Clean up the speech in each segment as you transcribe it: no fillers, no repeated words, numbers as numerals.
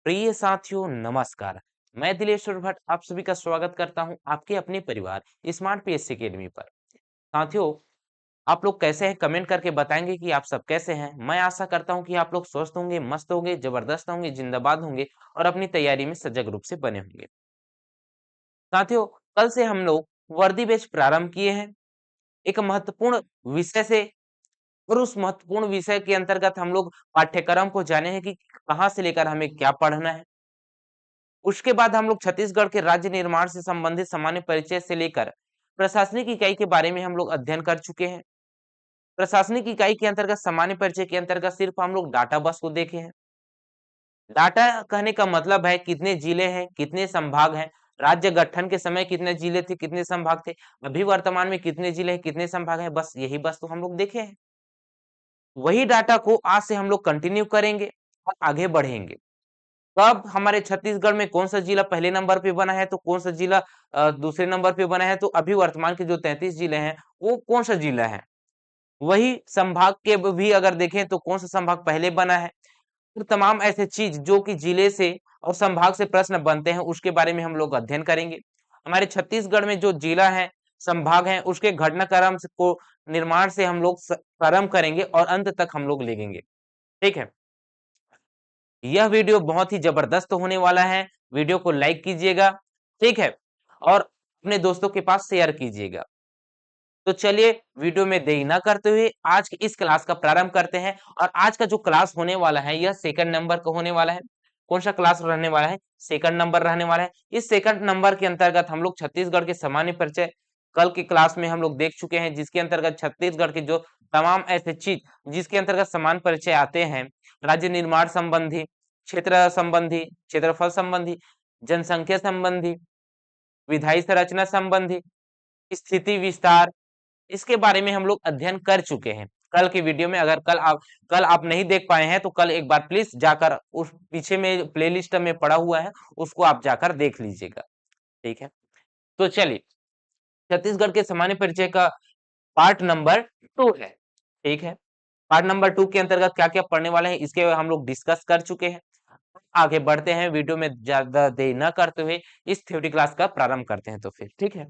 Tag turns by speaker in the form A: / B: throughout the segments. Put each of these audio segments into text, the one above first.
A: प्रिय साथियों नमस्कार। मैं दिलेश्वर भट्ट आप सभी का स्वागत करता हूं आपके अपने परिवार स्मार्ट पीएससी एकेडमी पर। साथियों, आप लोग कैसे हैं कमेंट करके बताएंगे कि आप सब कैसे हैं। मैं आशा करता हूं कि आप लोग स्वस्थ होंगे, मस्त होंगे, जबरदस्त होंगे, जिंदाबाद होंगे और अपनी तैयारी में सजग रूप से बने होंगे। साथियों, कल से हम लोग वर्दी बैच प्रारंभ किए हैं एक महत्वपूर्ण विषय से। और उस महत्वपूर्ण विषय के अंतर्गत हम लोग पाठ्यक्रम को जाने हैं कि कहाँ से लेकर हमें क्या पढ़ना है। उसके बाद हम लोग छत्तीसगढ़ के राज्य निर्माण से संबंधित सामान्य परिचय से लेकर प्रशासनिक इकाई के बारे में हम लोग अध्ययन कर चुके हैं। प्रशासनिक इकाई के अंतर्गत सामान्य परिचय के अंतर्गत सिर्फ हम लोग डाटा बस को देखे हैं। डाटा कहने का मतलब है कितने जिले हैं, कितने संभाग हैं, राज्य गठन के समय कितने जिले थे, कितने संभाग थे, अभी वर्तमान में कितने जिले हैं, कितने संभाग हैं, बस यही बस तो हम लोग देखे हैं। वही डाटा को आज से हम लोग कंटिन्यू करेंगे और आगे बढ़ेंगे। कब हमारे छत्तीसगढ़ में कौन सा जिला पहले नंबर पे बना है तो कौन सा जिला दूसरे नंबर पे बना है, तो अभी वर्तमान के जो 33 जिले हैं वो कौन सा जिला है। वही संभाग के भी अगर देखें तो कौन सा संभाग पहले बना है। तो तमाम ऐसे चीज जो कि जिले से और संभाग से प्रश्न बनते हैं उसके बारे में हम लोग अध्ययन करेंगे। हमारे छत्तीसगढ़ में जो जिला है, संभाग है, उसके घटनाक्रम को निर्माण से हम लोग प्रारंभ करेंगे और अंत तक हम लोग लेंगे। ठीक है, यह वीडियो बहुत ही जबरदस्त होने वाला है। वीडियो को लाइक कीजिएगा, ठीक है, और अपने दोस्तों के पास शेयर कीजिएगा। तो चलिए वीडियो में देरी ना करते हुए आज की इस क्लास का प्रारंभ करते हैं। और आज का जो क्लास होने वाला है यह सेकंड नंबर का होने वाला है। कौन सा क्लास रहने वाला है? सेकंड नंबर रहने वाला है। इस सेकंड नंबर के अंतर्गत हम लोग छत्तीसगढ़ के सामान्य परिचय कल की क्लास में हम लोग देख चुके हैं, जिसके अंतर्गत छत्तीसगढ़ के जो तमाम ऐसे चीज जिसके अंतर्गत समान परिचय आते हैं, राज्य निर्माण संबंधी, क्षेत्र संबंधी, क्षेत्रफल संबंधी, जनसंख्या संबंधी, विधायी संरचना संबंधी, स्थिति विस्तार, इसके बारे में हम लोग अध्ययन कर चुके हैं कल की वीडियो में। अगर कल आप नहीं देख पाए हैं तो कल एक बार प्लीज जाकर उस पीछे में प्लेलिस्ट में पड़ा हुआ है, उसको आप जाकर देख लीजिएगा। ठीक है, तो चलिए छत्तीसगढ़ के सामान्य परिचय का पार्ट नंबर 2 है। ठीक है, पार्ट नंबर 2 के अंतर्गत क्या क्या पढ़ने वाले हैं इसके हम लोग डिस्कस कर चुके हैं। आगे बढ़ते हैं, वीडियो में ज्यादा देर न करते हुए इस थ्योरी क्लास का प्रारंभ करते हैं। तो फिर ठीक है,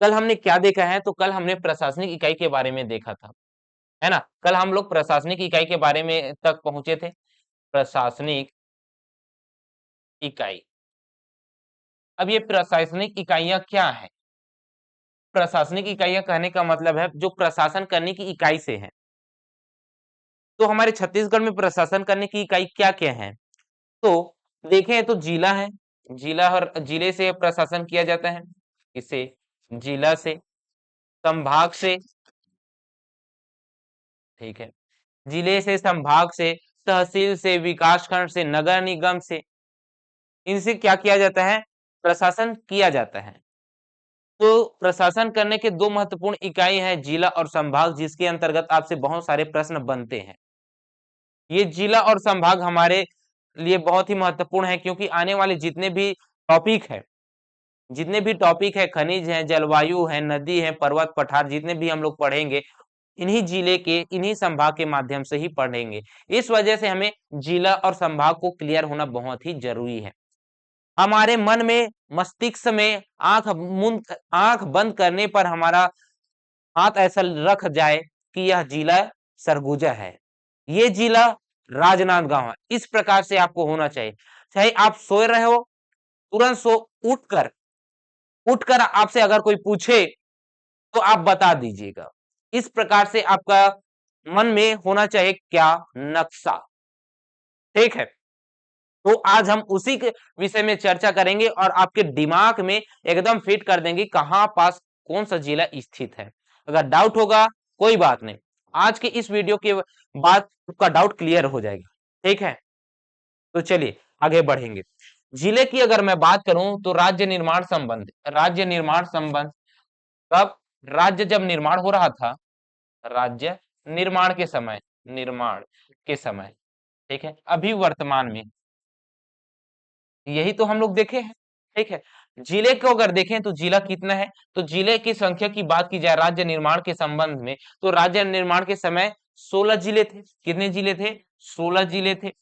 A: कल हमने क्या देखा है? तो कल हमने प्रशासनिक इकाई के बारे में देखा था, है ना। कल हम लोग प्रशासनिक इकाई के बारे में तक पहुंचे थे। प्रशासनिक इकाई, अब ये प्रशासनिक इकाइयां क्या है? प्रशासनिक इकाइयां कहने का मतलब है जो प्रशासन करने की इकाई से है। तो हमारे छत्तीसगढ़ में प्रशासन करने की इकाई क्या क्या है? तो देखें तो जिला है, जिला और जिले से प्रशासन किया जाता है। इसे जिला से, संभाग से, ठीक है, जिले से, संभाग से, तहसील से, विकासखंड से, नगर निगम से, इनसे क्या किया जाता है? प्रशासन किया जाता है। तो प्रशासन करने के दो महत्वपूर्ण इकाई हैं, जिला और संभाग, जिसके अंतर्गत आपसे बहुत सारे प्रश्न बनते हैं। ये जिला और संभाग हमारे लिए बहुत ही महत्वपूर्ण है क्योंकि आने वाले जितने भी टॉपिक है, खनिज है, जलवायु है, नदी है, पर्वत पठार, जितने भी हम लोग पढ़ेंगे इन्हीं जिले के, इन्हीं संभाग के माध्यम से ही पढ़ेंगे। इस वजह से हमें जिला और संभाग को क्लियर होना बहुत ही जरूरी है। हमारे मन में, मस्तिष्क में आंख बंद करने पर हमारा हाथ ऐसा रख जाए कि यह जिला सरगुजा है, ये जिला राजनांदगांव है। इस प्रकार से आपको होना चाहिए। चाहे आप सोए रहे हो, तुरंत सो उठकर उठकर आपसे अगर कोई पूछे तो आप बता दीजिएगा। इस प्रकार से आपका मन में होना चाहिए क्या? नक्शा। ठीक है, तो आज हम उसी के विषय में चर्चा करेंगे और आपके दिमाग में एकदम फिट कर देंगे कहां पास कौन सा जिला स्थित है। अगर डाउट होगा कोई बात नहीं, आज के इस वीडियो के बाद आपका डाउट क्लियर हो जाएगा। ठीक है, तो चलिए आगे बढ़ेंगे। जिले की अगर मैं बात करूं तो राज्य निर्माण संबंध कब? राज्य जब निर्माण हो रहा था, राज्य निर्माण के समय, ठीक है, अभी वर्तमान में यही तो हम लोग देखे हैं। ठीक है, जिले को अगर देखें तो जिला कितना है, तो जिले की संख्या की बात की जाए राज्य निर्माण के संबंध में, तो राज्य निर्माण के समय 16 जिले थे। कितने जिले थे? 16 जिले थे।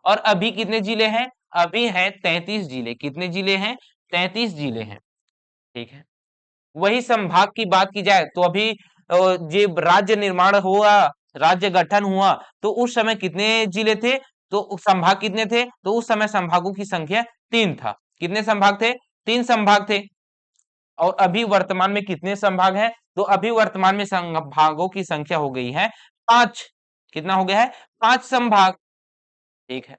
A: और अभी कितने जिले हैं? अभी हैं 33 जिले। कितने जिले हैं? 33 जिले हैं। ठीक है। वही संभाग की बात की जाए तो अभी ये राज्य निर्माण हुआ, राज्य गठन हुआ, तो उस समय कितने जिले थे? तो संभाग कितने थे? तो उस समय संभागों की संख्या 3 था। कितने संभाग थे? 3 संभाग थे। और अभी वर्तमान में कितने संभाग हैं? तो अभी वर्तमान में संभागों की संख्या हो गई है 5। कितना हो गया है? 5 संभाग। ठीक है।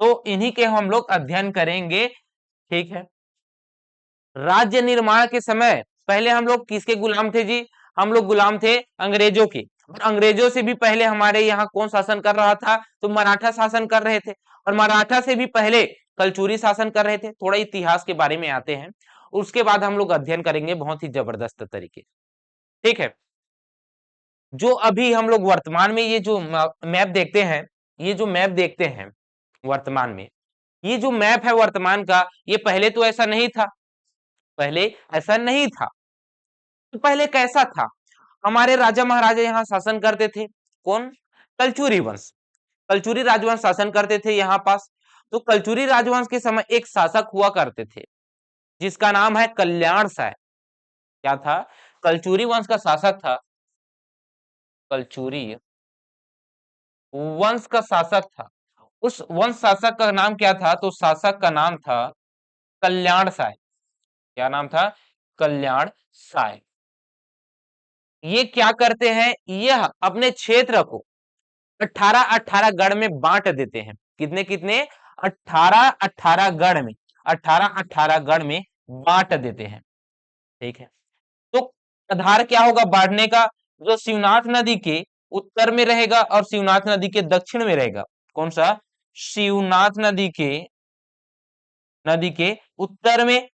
A: तो इन्हीं के हम लोग अध्ययन करेंगे। ठीक है। राज्य निर्माण के समय पहले हम लोग किसके गुलाम थे जी? हम लोग गुलाम थे अंग्रेजों के। और अंग्रेजों से भी पहले हमारे यहाँ कौन शासन कर रहा था? तो मराठा शासन कर रहे थे। और मराठा से भी पहले कलचुरी शासन कर रहे थे। थोड़ा इतिहास के बारे में आते हैं, उसके बाद हम लोग अध्ययन करेंगे बहुत ही जबरदस्त तरीके। ठीक है। जो अभी हम लोग वर्तमान में ये जो मैप देखते हैं, ये जो मैप देखते हैं वर्तमान में, ये जो मैप है वर्तमान का, ये पहले तो ऐसा नहीं था। पहले ऐसा नहीं था। तो पहले कैसा था? हमारे राजा महाराजा यहाँ शासन करते थे। कौन? कलचुरी वंश। कलचुरी राजवंश शासन करते थे यहाँ पास। तो कलचुरी राजवंश के समय एक शासक हुआ करते थे जिसका नाम है कल्याण साय। क्या था? कलचुरी वंश का शासक था। कलचुरी वंश का शासक था। उस वंश शासक का नाम क्या था? तो शासक का नाम था कल्याण साय। क्या नाम था? कल्याण साय। ये क्या करते हैं? यह अपने क्षेत्र को 18-18 गढ़ में बांट देते हैं। कितने कितने? 18-18 गढ़ में। 18-18 गढ़ में बांट देते हैं। ठीक है। तो आधार क्या होगा बांटने का? जो शिवनाथ नदी के उत्तर में रहेगा और शिवनाथ नदी के दक्षिण में रहेगा। कौन सा? शिवनाथ नदी के उत्तर में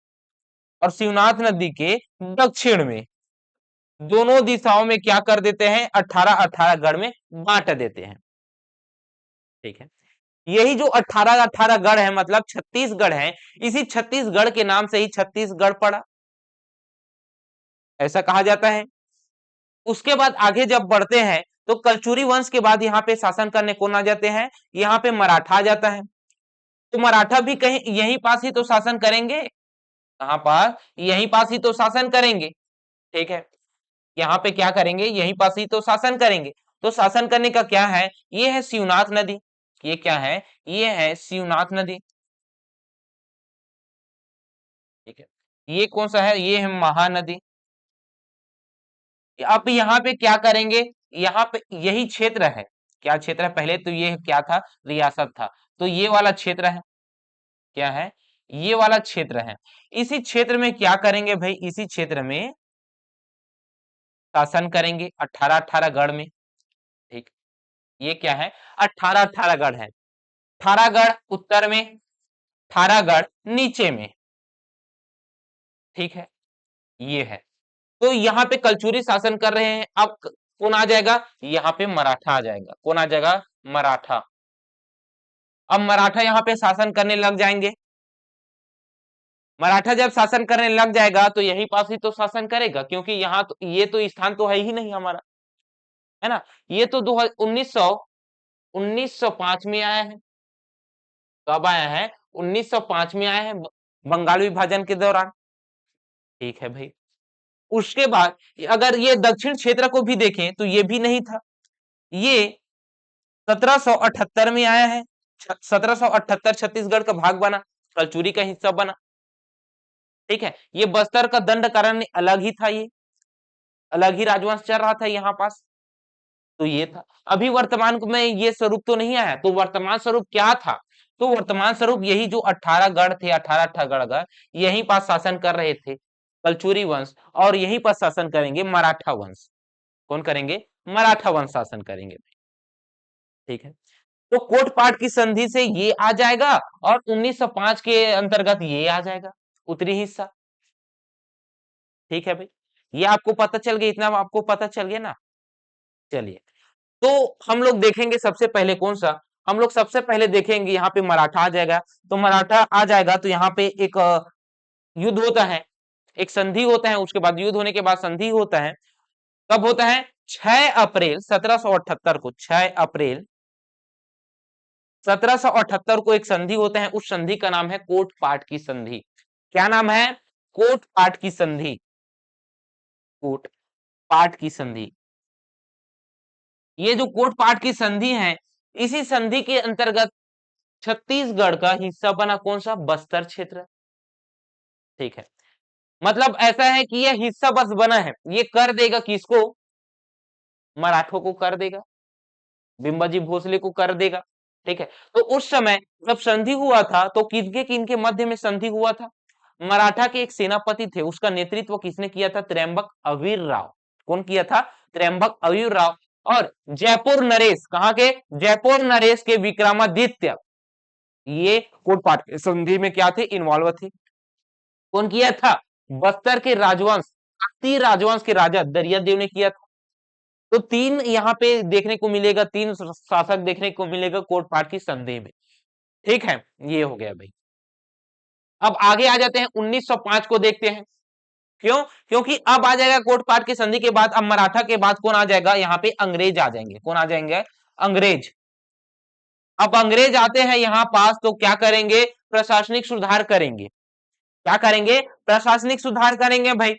A: और शिवनाथ नदी के दक्षिण में, दोनों दिशाओं में क्या कर देते हैं? 18-18 गढ़ में बांट देते हैं। ठीक है। यही जो 18-18 गढ़ है मतलब 36 गढ़ है, इसी 36 गढ़ के नाम से ही छत्तीसगढ़ पड़ा, ऐसा कहा जाता है। उसके बाद आगे जब बढ़ते हैं तो कलचुरी वंश के बाद यहाँ पे शासन करने कौन आ जाते हैं? यहाँ पे मराठा आ जाता है। तो मराठा भी कहीं यहीं पास ही तो शासन करेंगे। कहां पास? यहीं पास ही तो शासन करेंगे। ठीक है। यहाँ पे क्या करेंगे? यहीं पास ही तो शासन करेंगे। तो शासन करने का क्या है? ये है शिवनाथ नदी। ये क्या है? ये है शिवनाथ नदी। ठीक है। ये कौन सा है? ये है महानदी। अब यहाँ पे क्या करेंगे? यहाँ पे यही क्षेत्र है। क्या क्षेत्र है? पहले तो ये क्या था? रियासत था। तो ये वाला क्षेत्र है। क्या है? ये वाला क्षेत्र है। इसी क्षेत्र में क्या करेंगे भाई? इसी क्षेत्र में शासन करेंगे 18-18 गढ़ में। ठीक। ये क्या है? 18-18 गढ़ है। 18 गढ़ उत्तर में, 18 गढ़ नीचे में। ठीक है। ये है। तो यहाँ पे कलचुरी शासन कर रहे हैं। अब कौन आ जाएगा? यहाँ पे मराठा आ जाएगा। कौन आ जाएगा? मराठा। अब मराठा यहाँ पे शासन करने लग जाएंगे। मराठा जब शासन करने लग जाएगा तो यही पास ही तो शासन करेगा, क्योंकि यहाँ तो ये तो स्थान तो है ही नहीं हमारा, है ना। ये तो 1905 में आया है। कब आया है? 1905 में आया है, बंगाल विभाजन के दौरान। ठीक है भाई। उसके बाद अगर ये दक्षिण क्षेत्र को भी देखें तो ये भी नहीं था। ये 1778 में आया है। 1778 छत्तीसगढ़ का भाग बना, कलचुरी का हिस्सा बना। ठीक है। ये बस्तर का दंड कारण्य अलग ही था। ये अलग ही राजवंश चल रहा था यहाँ पास। तो ये था। अभी वर्तमान में ये स्वरूप तो नहीं आया। तो वर्तमान स्वरूप क्या था? तो वर्तमान स्वरूप यही जो 18 गढ़ थे, 18-18 गढ़ यहीं पास शासन कर रहे थे कलचुरी वंश, और यहीं पर शासन करेंगे मराठा वंश। कौन करेंगे? मराठा वंश शासन करेंगे। ठीक है। तो कोटपाट की संधि से ये आ जाएगा और 1905 के अंतर्गत ये आ जाएगा उत्तरी हिस्सा। ठीक है भाई। ये आपको पता चल गया, इतना आपको पता चल गया ना। चलिए, तो हम लोग देखेंगे सबसे पहले कौन सा? हम लोग सबसे पहले देखेंगे यहाँ पे मराठा आ जाएगा। तो मराठा आ जाएगा तो यहाँ पे एक युद्ध होता है, एक संधि होता है। उसके बाद युद्ध होने के बाद संधि होता है। कब होता है? 6 अप्रैल 1778 को। 6 अप्रैल 1778 को एक संधि होता है, उस संधि का नाम है कोट पाट की संधि। क्या नाम है? कोट पाट की संधि। कोट पाट की संधि। ये जो कोट पाट की संधि है, इसी संधि के अंतर्गत छत्तीसगढ़ का हिस्सा बना कौन सा? बस्तर क्षेत्र। ठीक है, मतलब ऐसा है कि यह हिस्सा बस बना है, ये कर देगा किसको? मराठों को कर देगा, बिंबाजी भोसले को कर देगा। ठीक है, तो उस समय जब संधि हुआ था तो किनके किनके मध्य में संधि हुआ था? मराठा के एक सेनापति थे, उसका नेतृत्व किसने किया था? त्र्यंबक अवीर राव। कौन किया था? त्र्यंबक अवीर राव। और जयपुर नरेश, कहां के? जयपुर नरेश के विक्रमादित्य, ये कोटपाट की संधि में क्या थे? इन्वॉल्व थे। कौन किया था? बस्तर के राजवंश, काकतीय राजवंश के राजा दरियादेव ने किया था। तो तीन यहाँ पे देखने को मिलेगा, तीन शासक देखने को मिलेगा कोटपाट की संधि में। ठीक है, ये हो गया भाई। अब आगे आ जाते हैं, 1905 को देखते हैं। क्यों? क्योंकि अब आ जाएगा कोटपाट की संधि के बाद, अब मराठा के बाद कौन आ जाएगा? यहाँ पे अंग्रेज आ जाएंगे। कौन आ जाएंगे? अंग्रेज। अब अंग्रेज आते हैं यहाँ पास तो क्या करेंगे? प्रशासनिक सुधार करेंगे। क्या करेंगे? प्रशासनिक सुधार करेंगे भाई।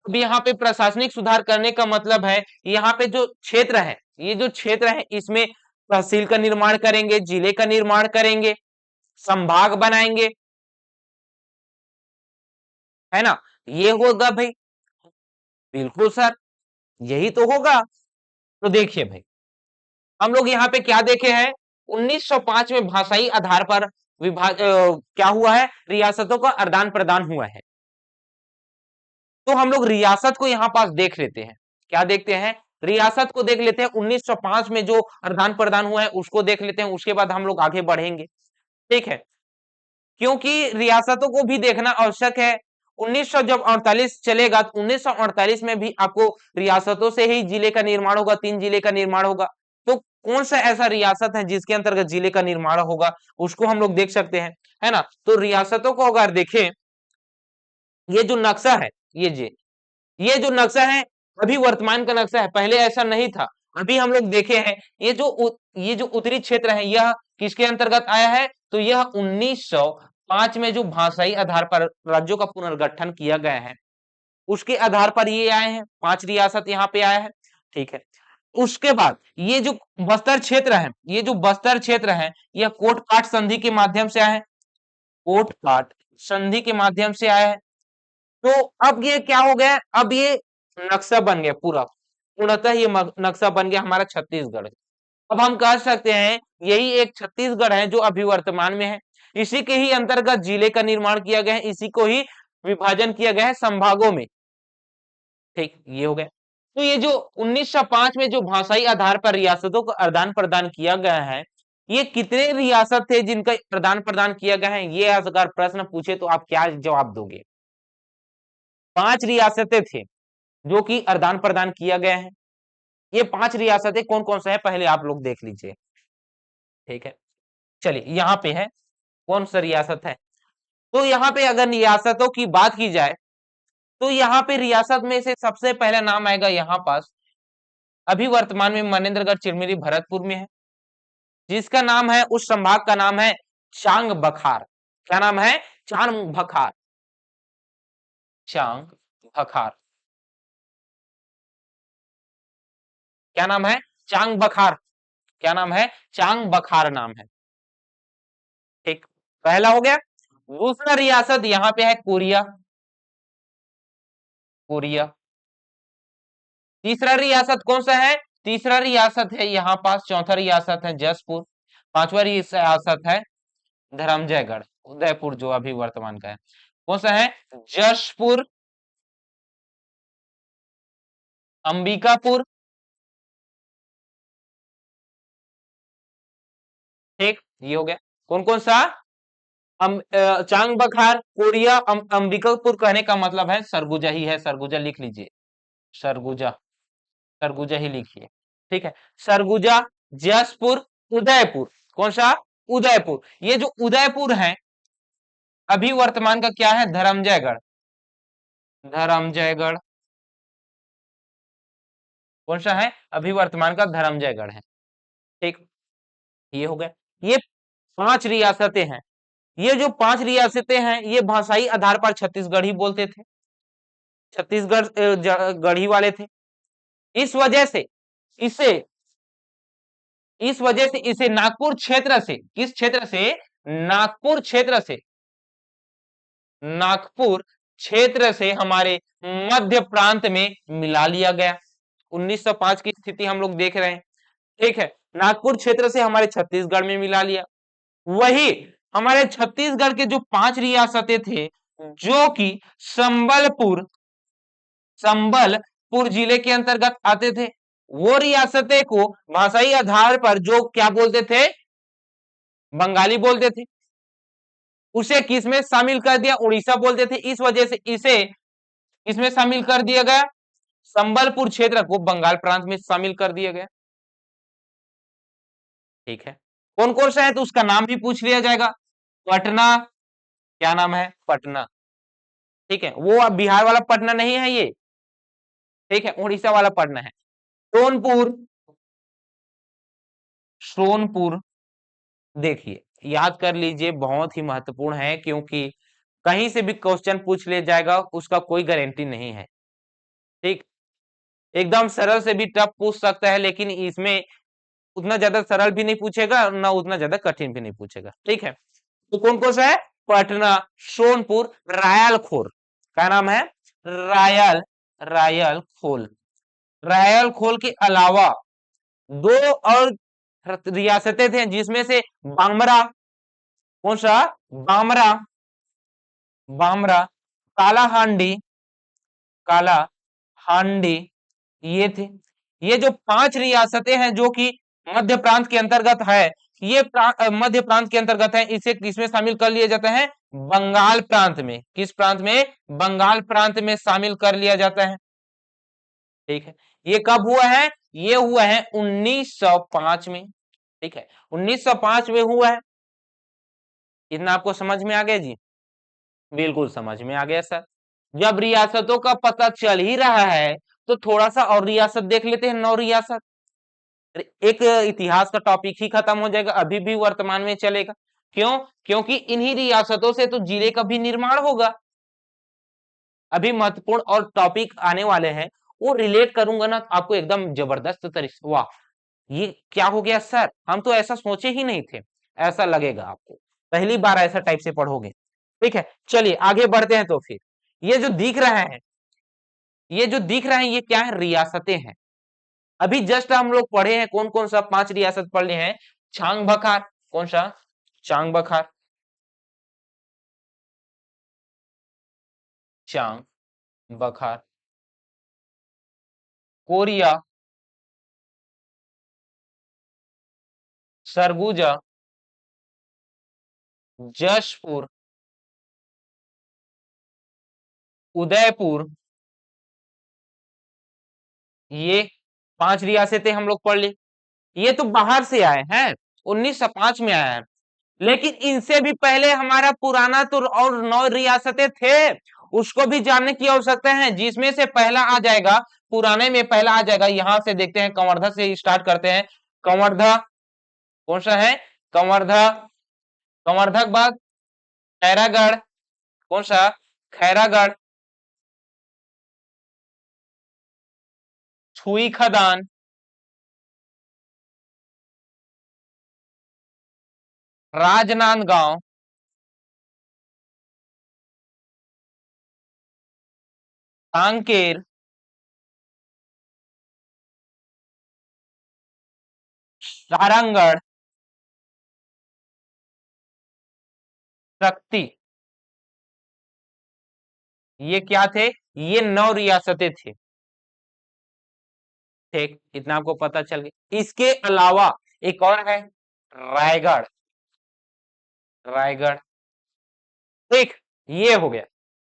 A: अब यहाँ पे प्रशासनिक सुधार करने का मतलब है, यहाँ पे जो क्षेत्र है, ये जो क्षेत्र है, इसमें तहसील का निर्माण करेंगे, जिले का निर्माण करेंगे, संभाग बनाएंगे, है ना? ये होगा भाई। बिल्कुल सर, यही तो होगा। तो देखिए भाई, हम लोग यहाँ पे क्या देखे हैं? 1905 में भाषाई आधार पर क्या हुआ है? रियासतों का आदान प्रदान हुआ है। तो हम लोग रियासत को यहाँ पास देख लेते हैं। क्या देखते हैं? रियासत को देख लेते हैं। 1905 में जो आदान प्रदान हुआ है उसको देख लेते हैं, उसके बाद हम लोग आगे बढ़ेंगे। ठीक है, क्योंकि रियासतों को भी देखना आवश्यक है। 1900 जब 48 चलेगा तो 1948 में भी आपको रियासतों से ही जिले का निर्माण होगा, 3 जिले का निर्माण होगा। तो कौन सा ऐसा रियासत है जिसके अंतर्गत जिले का निर्माण होगा, उसको हम लोग देख सकते हैं, है ना? तो रियासतों को अगर देखें, ये जो नक्शा है, ये जो नक्शा है अभी वर्तमान का नक्शा है, पहले ऐसा नहीं था। अभी हम लोग देखे हैं, ये जो उत्तरी क्षेत्र है, यह किसके अंतर्गत आया है? तो यह 1905 में जो भाषाई आधार पर राज्यों का पुनर्गठन किया गया है, उसके आधार पर ये आए हैं, 5 रियासत यहाँ पे आया है। ठीक है, उसके बाद ये जो बस्तर क्षेत्र है, ये जो बस्तर क्षेत्र है, यह कोटपाट संधि के माध्यम से आया है। कोटपाट संधि के माध्यम से आया है। तो अब ये क्या हो गया? अब ये नक्शा बन गया पूरा, पूर्णतः ये नक्शा बन गया हमारा छत्तीसगढ़। अब हम कह सकते हैं यही एक छत्तीसगढ़ है जो अभी वर्तमान में है। इसी के ही अंतर्गत जिले का निर्माण किया गया है, इसी को ही विभाजन किया गया है संभागों में। ठीक, ये हो गया। तो ये जो 1905 में जो भाषाई आधार पर रियासतों को आदान प्रदान किया गया है, ये कितने रियासत थे जिनका आदान प्रदान किया गया है? ये अगर प्रश्न पूछे तो आप क्या जवाब दोगे? 5 रियासतें थे जो कि आदान प्रदान किया गया है। ये 5 रियासतें कौन कौन सा है पहले आप लोग देख लीजिए। ठीक है, चलिए यहाँ पे है, कौन सा रियासत है? तो यहाँ पे अगर रियासतों की बात की जाए तो यहाँ पे रियासत में से सबसे पहला नाम आएगा यहाँ पास, अभी वर्तमान में मनेन्द्रगढ़, चिरमिरी, भरतपुर में है, जिसका नाम है, उस संभाग का नाम है चांग बखार। क्या नाम है? चांग बखार। चांग बखार। क्या नाम है? चांग बखार। क्या नाम है? चांग बखार नाम है। ठीक, पहला हो गया। दूसरा रियासत यहाँ पे है कोरिया। कोरिया। तीसरा रियासत कौन सा है? तीसरा रियासत है यहाँ पास, चौथा रियासत है जसपुर, पांचवा रियासत है धर्मजयगढ़, उदयपुर जो अभी वर्तमान का है। कौन सा है? जशपुर, अंबिकापुर। ठीक, ये हो गया। कौन कौन सा? चांग बखार, कोरिया, अंबिकापुर कहने का मतलब है सरगुजा ही है, सरगुजा लिख लीजिए। सरगुजा, सरगुजा ही लिखिए। ठीक है, सरगुजा, जसपुर, उदयपुर। कौन सा? उदयपुर। ये जो उदयपुर है अभी वर्तमान का क्या है? धर्मजयगढ़। धर्मजयगढ़ कौन सा है? अभी वर्तमान का धर्मजयगढ़ है। ठीक, ये हो गया। ये 5 रियासतें हैं। ये जो 5 रियासतें हैं ये भाषाई आधार पर छत्तीसगढ़ ही बोलते थे, छत्तीसगढ़ गढ़ी वाले थे। इस वजह से इसे नागपुर क्षेत्र से, किस क्षेत्र से, नागपुर क्षेत्र से, नागपुर क्षेत्र से हमारे मध्य प्रांत में मिला लिया गया। 1905 की स्थिति हम लोग देख रहे हैं, ठीक है। नागपुर क्षेत्र से हमारे छत्तीसगढ़ में मिला लिया। वही हमारे छत्तीसगढ़ के जो 5 रियासतें थे, जो कि संबलपुर जिले के अंतर्गत आते थे, वो रियासतें को भाषाई आधार पर जो क्या बोलते थे, बंगाली बोलते थे, उसे किसमें शामिल कर दिया, उड़ीसा बोलते थे। इस वजह से इसे इसमें शामिल कर दिया गया, संबलपुर क्षेत्र को बंगाल प्रांत में शामिल कर दिया गया, ठीक है। कौन कौन सा है तो उसका नाम भी पूछ लिया जाएगा। पटना, क्या नाम है, पटना, ठीक है। वो अब बिहार वाला पटना नहीं है ये, ठीक है, उड़ीसा वाला पटना है। सोनपुर, सोनपुर, देखिए याद कर लीजिए, बहुत ही महत्वपूर्ण है, क्योंकि कहीं से भी क्वेश्चन पूछ लिया जाएगा, उसका कोई गारंटी नहीं है, ठीक। एकदम सरल से भी टफ पूछ सकता है, लेकिन इसमें उतना ज्यादा सरल भी नहीं पूछेगा, ना उतना ज्यादा कठिन भी नहीं पूछेगा, ठीक है। तो कौन कौन सा है, पटना, सोनपुर, रायलखोर, क्या नाम है, रायलखोल। रायलखोल के अलावा 2 और रियासतें थे, जिसमें से बामरा, कौन सा, बामरा, बामरा, कालाहांडी, काला हांडी, ये थे। ये जो 5 रियासतें हैं जो कि मध्य प्रांत के अंतर्गत है, ये मध्य प्रांत के अंतर्गत है, इसे किसमें शामिल कर लिया जाता है, बंगाल प्रांत में। किस प्रांत में, बंगाल प्रांत में शामिल कर लिया जाता है, ठीक है। ये कब हुआ है, ये हुआ है 1905 में, ठीक है, 1905 में हुआ है। इतना आपको समझ में आ गया जी, बिल्कुल समझ में आ गया सर। जब रियासतों का पता चल ही रहा है तो थोड़ा सा और रियासत देख लेते हैं, 9 रियासत। एक इतिहास का टॉपिक ही खत्म हो जाएगा, अभी भी वर्तमान में चलेगा। क्यों, क्योंकि इन्हीं रियासतों से तो जिले का भी निर्माण होगा। अभी महत्वपूर्ण और टॉपिक आने वाले हैं, वो रिलेट करूंगा ना आपको एकदम जबरदस्त तरीके। वाह, ये क्या हो गया सर, हम तो ऐसा सोचे ही नहीं थे, ऐसा लगेगा आपको, पहली बार ऐसा टाइप से पढ़ोगे, ठीक है। चलिए आगे बढ़ते हैं। तो फिर ये जो दिख रहा है, ये जो दिख रहा है, ये क्या है, रियासतें हैं। अभी जस्ट हम लोग पढ़े हैं, कौन कौन सा 5 रियासत पढ़े हैं, चांग बखार, कौन सा, चांग बखार, चांग बखार, कोरिया, सरगुजा, जशपुर, उदयपुर, ये 5 रियासतें हम लोग पढ़ ली। ये तो बाहर से आए हैं, 1905 में आया है, लेकिन इनसे भी पहले हमारा पुराना तो और 9 रियासतें थे, उसको भी जानने की आवश्यकता है, जिसमें से पहला आ जाएगा, पुराने में पहला आ जाएगा, यहां से देखते हैं, कवर्धा से स्टार्ट करते हैं। कवर्धा कौन सा है, कवर्धा, कवर्धा के बाद खैरागढ़, कौन सा, खैरागढ़, छुई खदान, राजनांदगांव, कांकेर, सारंगढ़, शक्ति, ये क्या थे, ये 9 रियासतें थे, ठीक। इतना आपको पता चल गया। इसके अलावा एक और है, रायगढ़, रायगढ़, ठीक। ये हो गया।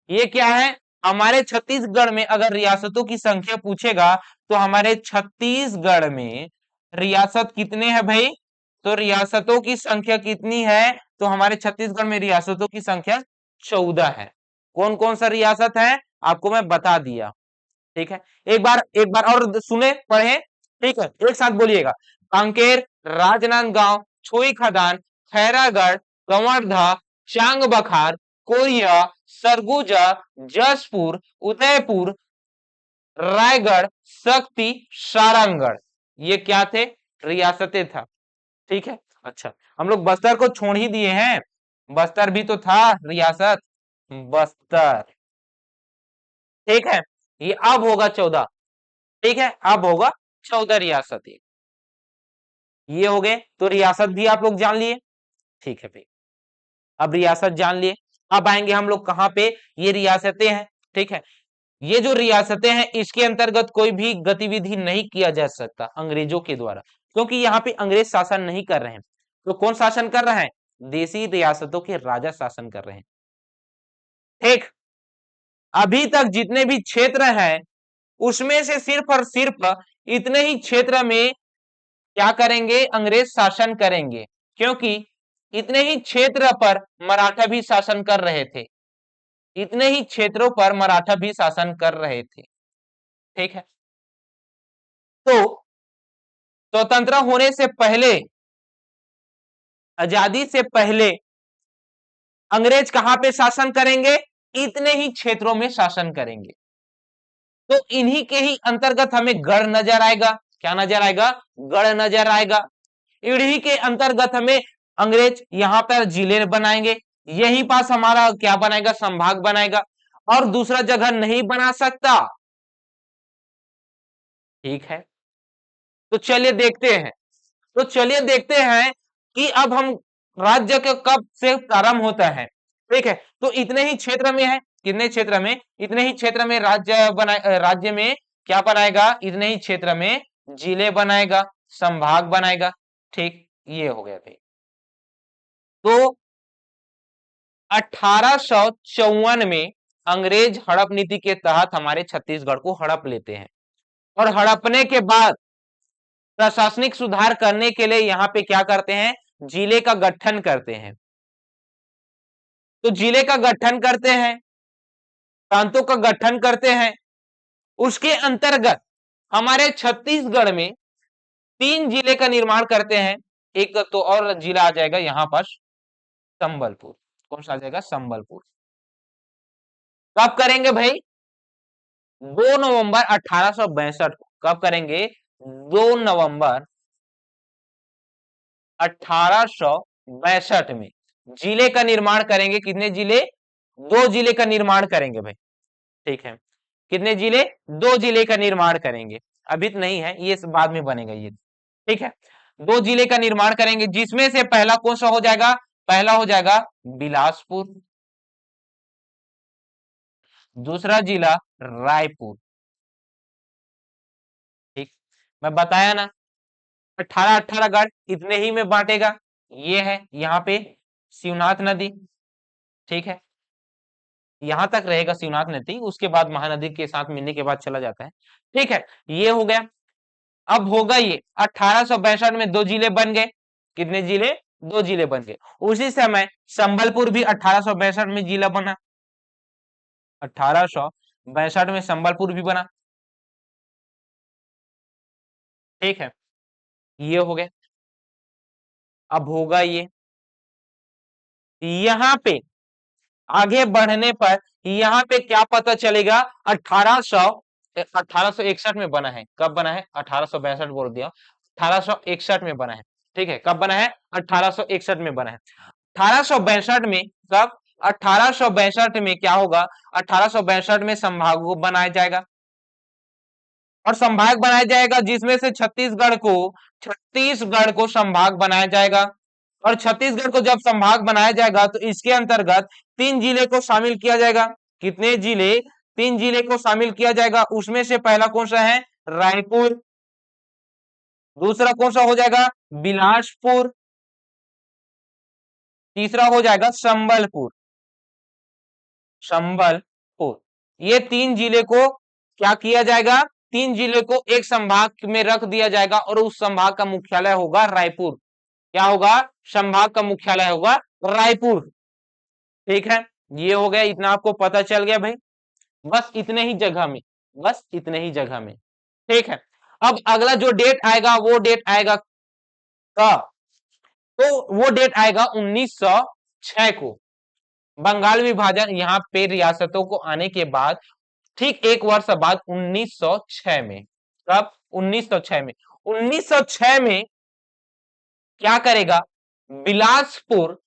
A: ये क्या है, हमारे छत्तीसगढ़ में अगर रियासतों की संख्या पूछेगा तो हमारे छत्तीसगढ़ में रियासत कितने हैं भाई, तो रियासतों की संख्या कितनी है, तो हमारे छत्तीसगढ़ में रियासतों की संख्या 14 है। कौन कौन सा रियासत है आपको मैं बता दिया, ठीक है। एक बार और सुने पढ़े, ठीक है, एक साथ बोलिएगा, कांकेर, राजनांदगांव, छुई खदान, खैरागढ़, कंवरधा, चांग बखार, कोरिया, सरगुजा, जसपुर, उदयपुर, रायगढ़, शक्ति, सारंगगढ़, ये क्या थे? रियासतें था। ठीक है, अच्छा हम लोग बस्तर को छोड़ ही दिए हैं, बस्तर भी तो था रियासत, बस्तर। ठीक है, ये अब होगा 14। ठीक है, अब होगा 14 रियासत। ये हो गए, तो रियासत भी आप लोग जान लिए। ठीक है भाई, अब रियासत जान लिए। अब आएंगे हम लोग कहां पे? ये रियासतें हैं। ठीक है, ये जो रियासतें हैं इसके अंतर्गत कोई भी गतिविधि नहीं किया जा सकता अंग्रेजों के द्वारा, क्योंकि यहाँ पे अंग्रेज शासन नहीं कर रहे हैं। तो कौन शासन कर रहा है? देसी रियासतों के राजा शासन कर रहे हैं। ठीक, अभी तक जितने भी क्षेत्र हैं उसमें से सिर्फ और सिर्फ इतने ही क्षेत्र में क्या करेंगे? अंग्रेज शासन करेंगे, क्योंकि इतने ही क्षेत्र पर मराठा भी शासन कर रहे थे, इतने ही क्षेत्रों पर मराठा भी शासन कर रहे थे। ठीक है, तो स्वतंत्र होने से पहले, आजादी से पहले अंग्रेज कहां पे शासन करेंगे? इतने ही क्षेत्रों में शासन करेंगे। तो इन्हीं के ही अंतर्गत हमें गढ़ नजर आएगा। क्या नजर आएगा? गढ़ नजर आएगा। इन्हीं के अंतर्गत हमें अंग्रेज यहां पर जिले बनाएंगे, यही पास हमारा क्या बनाएगा? संभाग बनाएगा, और दूसरा जगह नहीं बना सकता। ठीक है, तो चलिए देखते हैं, तो चलिए देखते हैं कि अब हम राज्य के कब से प्रारंभ होता है। ठीक है, तो इतने ही क्षेत्र में है, कितने क्षेत्र में? इतने ही क्षेत्र में राज्य बनाए, राज्य में क्या बनाएगा? इतने ही क्षेत्र में जिले बनाएगा, संभाग बनाएगा। ठीक, ये हो गया भाई। तो 1854 में अंग्रेज हड़प नीति के तहत हमारे छत्तीसगढ़ को हड़प लेते हैं, और हड़पने के बाद प्रशासनिक सुधार करने के लिए यहां पे क्या करते हैं? जिले का गठन करते हैं। तो जिले का गठन करते हैं, प्रांतों का गठन करते हैं। उसके अंतर्गत हमारे छत्तीसगढ़ में 3 जिले का निर्माण करते हैं। एक तो और जिला आ जाएगा यहां पर, संबलपुर। कौन सा आ जाएगा? संबलपुर। कब करेंगे भाई? 2 नवंबर 1862 को। कब करेंगे? 2 नवंबर 1862 में जिले का निर्माण करेंगे। कितने जिले? 2 जिले का निर्माण करेंगे भाई। ठीक है, कितने जिले? 2 जिले का निर्माण करेंगे। अभी तो नहीं है, ये बाद में बनेगा ये। ठीक है, 2 जिले का निर्माण करेंगे, जिसमें से पहला कौन सा हो जाएगा? पहला हो जाएगा बिलासपुर, दूसरा जिला रायपुर। ठीक, मैं बताया ना, 18-18 गढ़ इतने ही में बांटेगा। ये है यहाँ पे शिवनाथ नदी। ठीक है, यहां तक रहेगा शिवनाथ नदी, उसके बाद महानदी के साथ मिलने के बाद चला जाता है। ठीक है, ये हो गया। अब होगा ये 1862 में 2 जिले बन गए। कितने जिले? 2 जिले बन गए। उसी समय संबलपुर भी 1862 में जिला बना, 1862 में संबलपुर भी बना। ठीक है, ये हो गया। अब होगा ये, यहां पे आगे बढ़ने पर यहां पे क्या पता चलेगा? 1861 में बना है। कब बना है? 1862 बोल दिया, 1861 में बना है। ठीक है, कब बना है? 1861 में बना है। 1862 में कब? 1862 में क्या होगा? 1862 में संभाग को बनाया जाएगा, और संभाग बनाया जाएगा जिसमें से छत्तीसगढ़ को संभाग बनाया जाएगा। और छत्तीसगढ़ को जब संभाग बनाया जाएगा तो इसके अंतर्गत 3 जिले को शामिल किया जाएगा। कितने जिले? 3 जिले को शामिल किया जाएगा। उसमें से पहला कौन सा है? रायपुर। दूसरा कौन सा हो जाएगा? बिलासपुर। तीसरा हो जाएगा संबलपुर। संबलपुर, ये 3 जिले को क्या किया जाएगा? 3 जिले को एक संभाग में रख दिया जाएगा, और उस संभाग का मुख्यालय होगा रायपुर। क्या होगा? संभाग का मुख्यालय होगा रायपुर। ठीक है, ये हो गया, इतना आपको पता चल गया भाई। बस इतने ही जगह में, बस इतने ही जगह में। ठीक है, अब अगला जो डेट आएगा वो डेट आएगा कब? तो वो डेट आएगा 1906 को। बंगाल विभाजन यहाँ पे रियासतों को आने के बाद ठीक एक वर्ष बाद 1906 में, कब? 1906 में। 1906 में क्या करेगा, बिलासपुर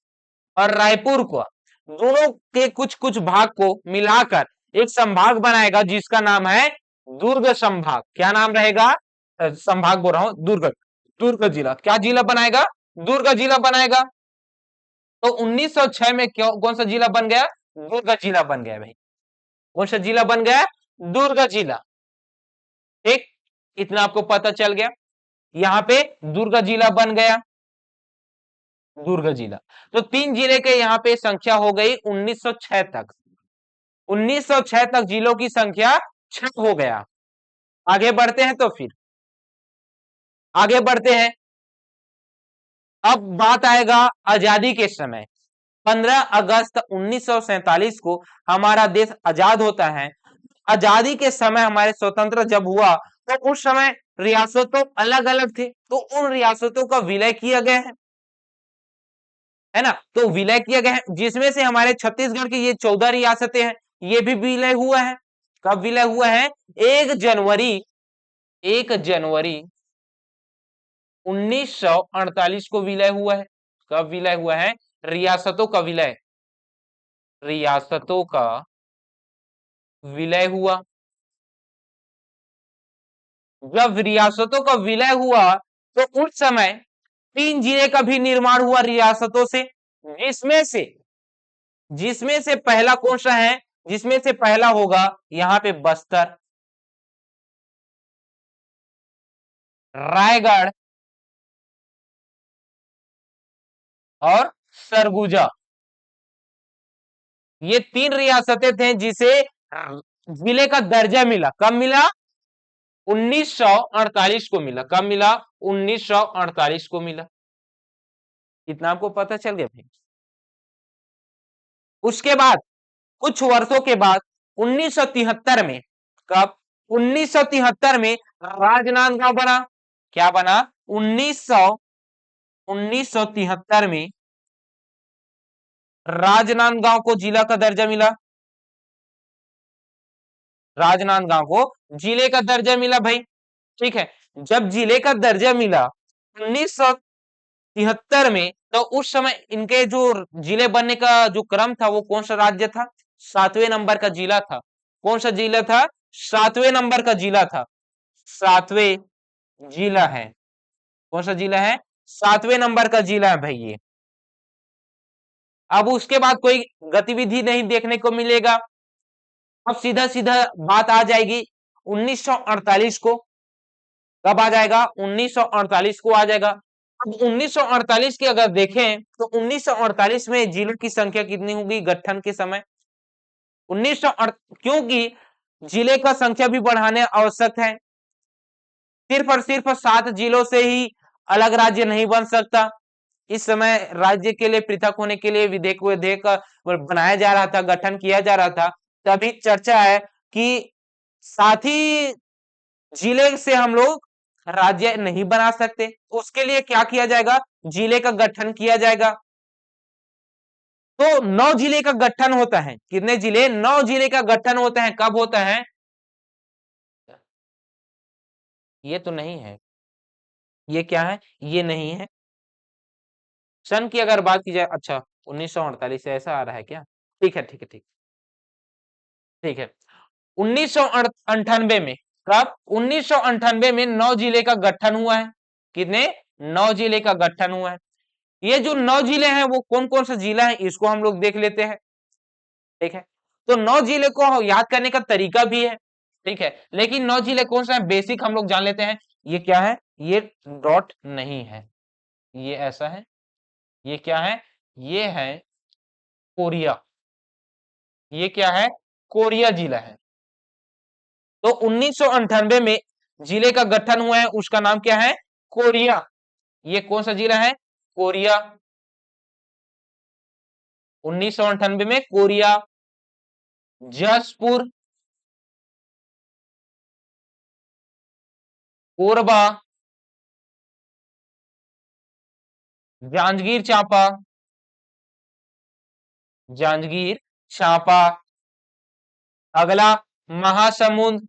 A: और रायपुर को, दोनों के कुछ कुछ भाग को मिलाकर एक संभाग बनाएगा जिसका नाम है दुर्ग संभाग। क्या नाम रहेगा? संभाग बोल रहा हूं, दुर्ग, दुर्ग जिला। क्या जिला बनाएगा? दुर्ग जिला बनाएगा। तो 1906 में क्यों, कौन सा जिला बन गया? दुर्ग जिला बन गया भाई। कौन सा जिला बन गया? दुर्ग जिला। ठीक, इतना आपको पता चल गया। यहां पे दुर्ग जिला बन गया, दुर्ग जिला। तो 3 जिले के यहां पे संख्या हो गई 1906 तक। 1906 तक जिलों की संख्या 6 हो गया। आगे बढ़ते हैं, तो फिर आगे बढ़ते हैं। अब बात आएगा आजादी के समय। 15 अगस्त 1947 को हमारा देश आजाद होता है। आजादी के समय हमारे स्वतंत्र जब हुआ तो उस समय रियासतों अलग अलग थे, तो उन रियासतों का विलय किया गया है ना। तो विलय किया गया है, जिसमें से हमारे छत्तीसगढ़ की ये 14 रियासतें हैं, ये भी विलय हुआ है। कब विलय हुआ है? 1 जनवरी, 1 जनवरी 1948 को विलय हुआ है। कब विलय हुआ है? रियासतों का विलय, रियासतों का विलय हुआ। जब रियासतों का विलय हुआ तो उस समय 3 जिले का भी निर्माण हुआ रियासतों से, जिसमें से जिसमें से पहला कौन सा है? जिसमें से पहला होगा यहां पे बस्तर, रायगढ़ और सरगुजा। ये 3 रियासतें थे जिसे जिले का दर्जा मिला। कब मिला? 1948 को मिला। कब मिला? 1948 को मिला। इतना आपको पता चल गया भाई। उसके बाद कुछ वर्षों के बाद 1973 में, कब? 1973 में राजनांदगांव बना। क्या बना? 1973 में राजनांदगांव को जिला का दर्जा मिला। राजनांदगांव को जिले का दर्जा मिला भाई। ठीक है, जब जिले का दर्जा मिला 1973 में, तो उस समय इनके जो जिले बनने का जो क्रम था वो कौन सा राज्य था? 7वें नंबर का जिला था। कौन सा जिला था? 7वें नंबर का जिला था। 7वें जिला है। कौन सा जिला है? 7वें नंबर का जिला है भाई ये। अब उसके बाद कोई गतिविधि नहीं देखने को मिलेगा। अब सीधा सीधा बात आ जाएगी 1948 को। कब आ जाएगा? 1948 को आ जाएगा। अब 1948 की अगर देखें तो 1948 में जिलों की संख्या कितनी होगी गठन के समय? 1900, क्योंकि जिले का संख्या भी बढ़ाने आवश्यक है। सिर्फ और सिर्फ 7 जिलों से ही अलग राज्य नहीं बन सकता। इस समय राज्य के लिए पृथक होने के लिए विधेयक विधेयक बनाया जा रहा था, गठन किया जा रहा था। तभी चर्चा है कि साथ ही जिले से हम लोग राज्य नहीं बना सकते, उसके लिए क्या किया जाएगा? जिले का गठन किया जाएगा। तो 9 जिले का गठन होता है। कितने जिले? 9 जिले का गठन होता है। कब होता है? ये तो नहीं है। ये क्या है? ये नहीं है। सन की अगर बात की जाए, अच्छा 1948 से ऐसा आ रहा है क्या? ठीक है, ठीक है, ठीक, ठीक है। 1998 में, कब? 1998 में 9 जिले का गठन हुआ है। कितने? 9 जिले का गठन हुआ है। ये जो 9 जिले हैं वो कौन कौन सा जिला है इसको हम लोग देख लेते हैं। ठीक है, तो 9 जिले को याद करने का तरीका भी है। ठीक है, लेकिन 9 जिले कौन सा है बेसिक हम लोग जान लेते हैं। ये क्या है? ये डॉट नहीं है, ये ऐसा है। ये क्या है? ये है कोरिया। ये क्या है? कोरिया जिला है। तो 1998 में जिले का गठन हुआ है, उसका नाम क्या है? कोरिया। ये कौन सा जिला है? कोरिया। 1998 में कोरिया। जसपुर, कोरबा, जांजगीर चांपा, जांजगीर चांपा। अगला महासमुंद,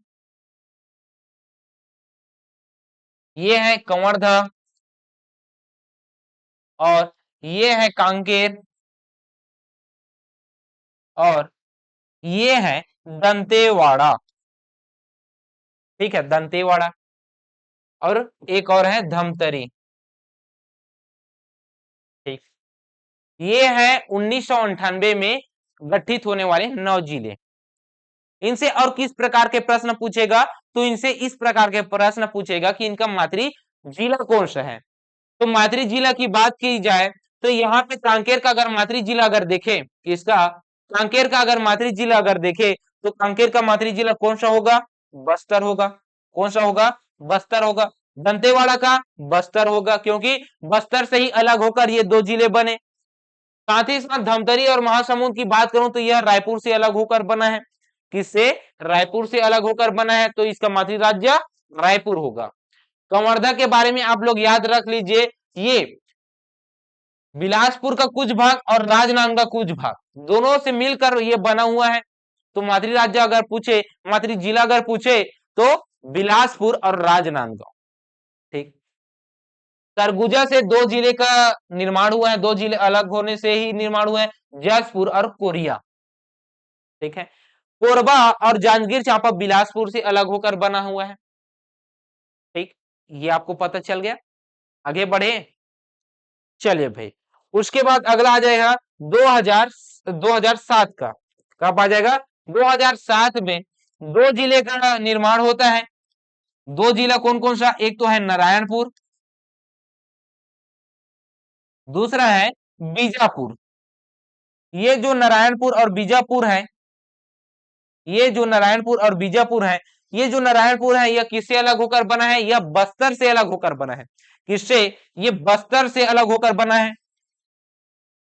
A: ये है कंवरधा, और ये है कांकेर, और ये है दंतेवाड़ा। ठीक है, दंतेवाड़ा। और एक और है धमतरी। ठीक, ये है 1998 में गठित होने वाले 9 जिले। इनसे और किस प्रकार के प्रश्न पूछेगा, तो इनसे इस प्रकार के प्रश्न पूछेगा कि इनका मातृ जिला कौन सा है। तो मातृ जिला की बात की जाए तो यहाँ पे कांकेर का अगर मातृ जिला अगर देखे, इसका कांकेर का अगर मातृ जिला अगर देखे तो कांकेर का मातृ जिला कौन सा होगा, बस्तर होगा। कौन सा होगा, बस्तर होगा। दंतेवाड़ा का बस्तर होगा, क्योंकि बस्तर से ही अलग होकर ये 2 जिले बने। साथ ही साथ धमतरी और महासमुंद की बात करूं तो यह रायपुर से अलग होकर बना है। किससे, रायपुर से अलग होकर बना है, तो इसका मातृ राज्य रायपुर होगा। कंवर्धा के बारे में आप लोग याद रख लीजिए, ये बिलासपुर का कुछ भाग और राजनांदगांव का कुछ भाग दोनों से मिलकर ये बना हुआ है। तो मातृ राज्य अगर पूछे, मातृ जिला अगर पूछे तो बिलासपुर और राजनांदगांव। ठीक, सरगुजा से 2 जिले का निर्माण हुआ है, 2 जिले अलग होने से ही निर्माण हुआ है, जसपुर और कोरिया। ठीक है, कोरबा और जांजगीर चांपा बिलासपुर से अलग होकर बना हुआ है। ठीक, ये आपको पता चल गया। आगे बढ़े, चलिए भाई। उसके बाद अगला आ जाएगा 2007 का। कब आ जाएगा, 2007 में 2 जिले का निर्माण होता है। 2 जिला कौन कौन सा, एक तो है नारायणपुर, दूसरा है बीजापुर। ये जो नारायणपुर और बीजापुर है, ये जो नारायणपुर और बीजापुर है, ये जो नारायणपुर है यह किससे अलग होकर बना है, यह बस्तर से अलग होकर बना है। किससे, ये बस्तर से अलग होकर बना है,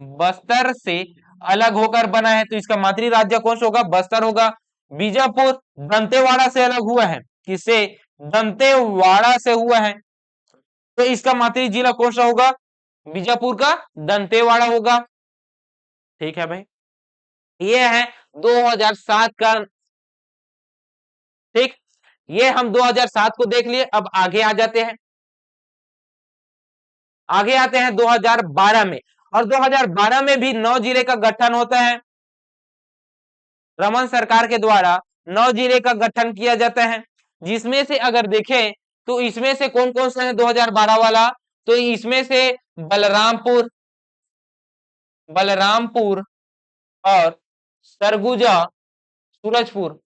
A: बस्तर से अलग होकर बना है। तो इसका मातृ राज्य कौन सा होगा, बस्तर होगा। बीजापुर दंतेवाड़ा से अलग हुआ है, किससे, दंतेवाड़ा से हुआ है। तो इसका मातृ जिला कौन सा होगा, बीजापुर का दंतेवाड़ा होगा। ठीक है भाई, ये है 2007 का। ठीक, ये हम 2007 को देख लिए। अब आगे आ जाते हैं, आगे आते हैं 2012 में। और 2012 में भी 9 जिले का गठन होता है। रमन सरकार के द्वारा 9 जिले का गठन किया जाता है, जिसमें से अगर देखें तो इसमें से कौन कौन सा है 2012 वाला, तो इसमें से बलरामपुर, बलरामपुर और सरगुजा, सूरजपुर।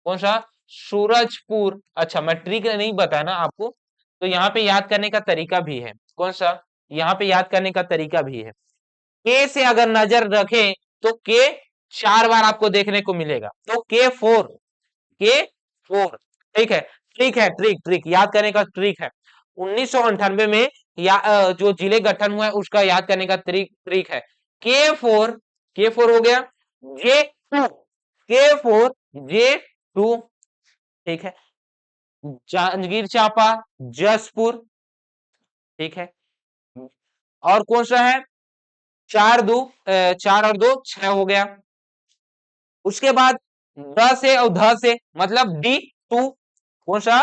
A: कौन सा, सूरजपुर। अच्छा, मैं ट्रिक नहीं बताया ना आपको, तो यहाँ पे याद करने का तरीका भी है। कौन सा, यहाँ पे याद करने का तरीका भी है। के से अगर नजर रखें तो के 4 बार आपको देखने को मिलेगा, तो के 4, के 4। ठीक है, ट्रिक है, ट्रिक ट्रिक याद करने का ट्रिक है। 1998 में जो जिले गठन हुआ है उसका याद करने का ट्रिक है। के 4, के 4 हो गया। जे 2, के 4 जे 2। ठीक है, जांजगीर चांपा, जसपुर। ठीक है, और कौन सा है, 4 और 2 6 हो गया। उसके बाद द से और ध से मतलब D2। कौन सा,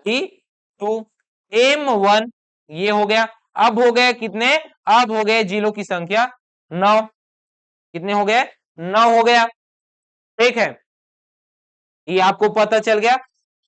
A: D2। M1 ये हो गया। अब हो गए कितने, अब हो गए जिलों की संख्या 9। कितने हो गए, 9 हो गया। ठीक है, ये आपको पता चल गया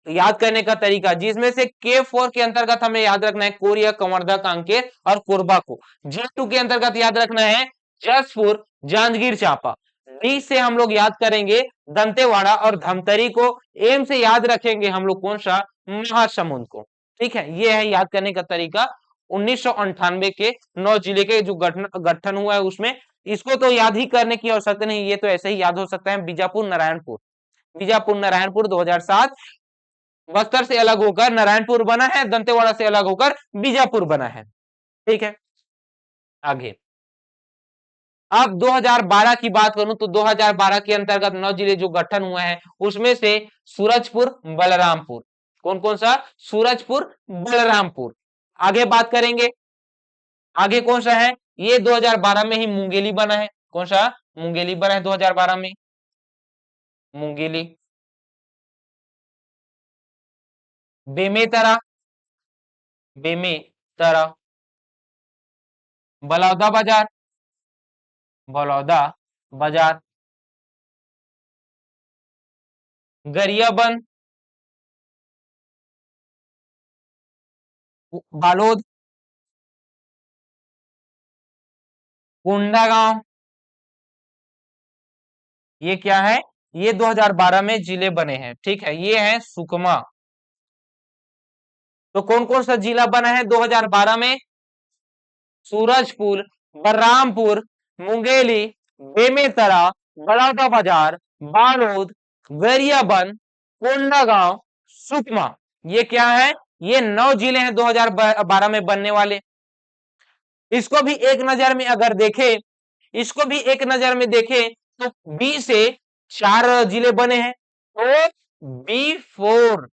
A: याद करने का तरीका, जिसमें से के 4 के अंतर्गत हमें याद रखना है कोरिया, कंवरधा, कांकेर और कोरबा को। जे 2 के अंतर्गत याद रखना है जसपुर, जांजगीर चांपा। डी से हम लोग याद करेंगे दंतेवाड़ा और धमतरी को। एम से याद रखेंगे हम लोग कौन सा, महासमुंद को। ठीक है, ये है याद करने का तरीका 1998 के 9 जिले के जो गठन हुआ है उसमें। इसको तो याद ही करने की आवश्यकता नहीं, ये तो ऐसे ही याद हो सकता है। बीजापुर नारायणपुर, बीजापुर नारायणपुर 2007 बस्तर से अलग होकर नारायणपुर बना है, दंतेवाड़ा से अलग होकर बीजापुर बना है। ठीक है, आगे अब 2012 की बात करूं तो 2012 के अंतर्गत 9 जिले जो गठन हुए हैं उसमें से सूरजपुर, बलरामपुर। कौन कौन सा, सूरजपुर, बलरामपुर। आगे बात करेंगे, आगे कौन सा है? ये 2012 में ही मुंगेली बना है। कौन सा? मुंगेली बना है 2012 में, मुंगेली। बेमेतरा, बेमेतरा। बलौदा बाजार, बलौदा बाजार। गरियाबंद, बालोद, कोंडागांव। ये क्या है? ये 2012 में जिले बने हैं, ठीक है। ये है सुकमा। तो कौन कौन सा जिला बना है 2012 में? सूरजपुर, बलरामपुर, मुंगेली, बेमेतरा, बलौदाबाजार, बालोद, गरियाबंद, कोंडागांव, सुकमा। ये क्या है? ये 9 जिले हैं 2012 में बनने वाले। इसको भी एक नजर में अगर देखे, इसको भी एक नजर में देखे तो बी से 4 जिले बने हैं। तो बी 4,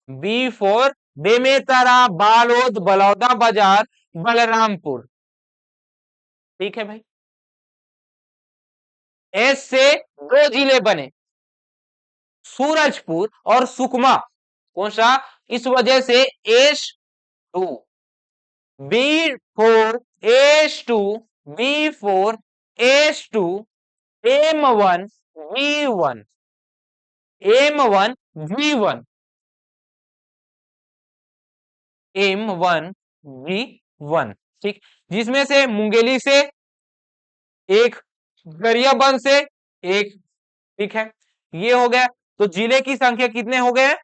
A: बी 4 बेमेतरा, बालोद, बलौदा बाजार, बलरामपुर। ठीक है भाई। एस से 2 जिले बने, सूरजपुर और सुकमा। कौन सा? इस वजह से H2, B4H2, B4H2, M1V1, M1V1, M1V1। ठीक, जिसमें से मुंगेली से एक, गरियाबंद से एक। ठीक है, ये हो गया। तो जिले की संख्या कितने हो गए?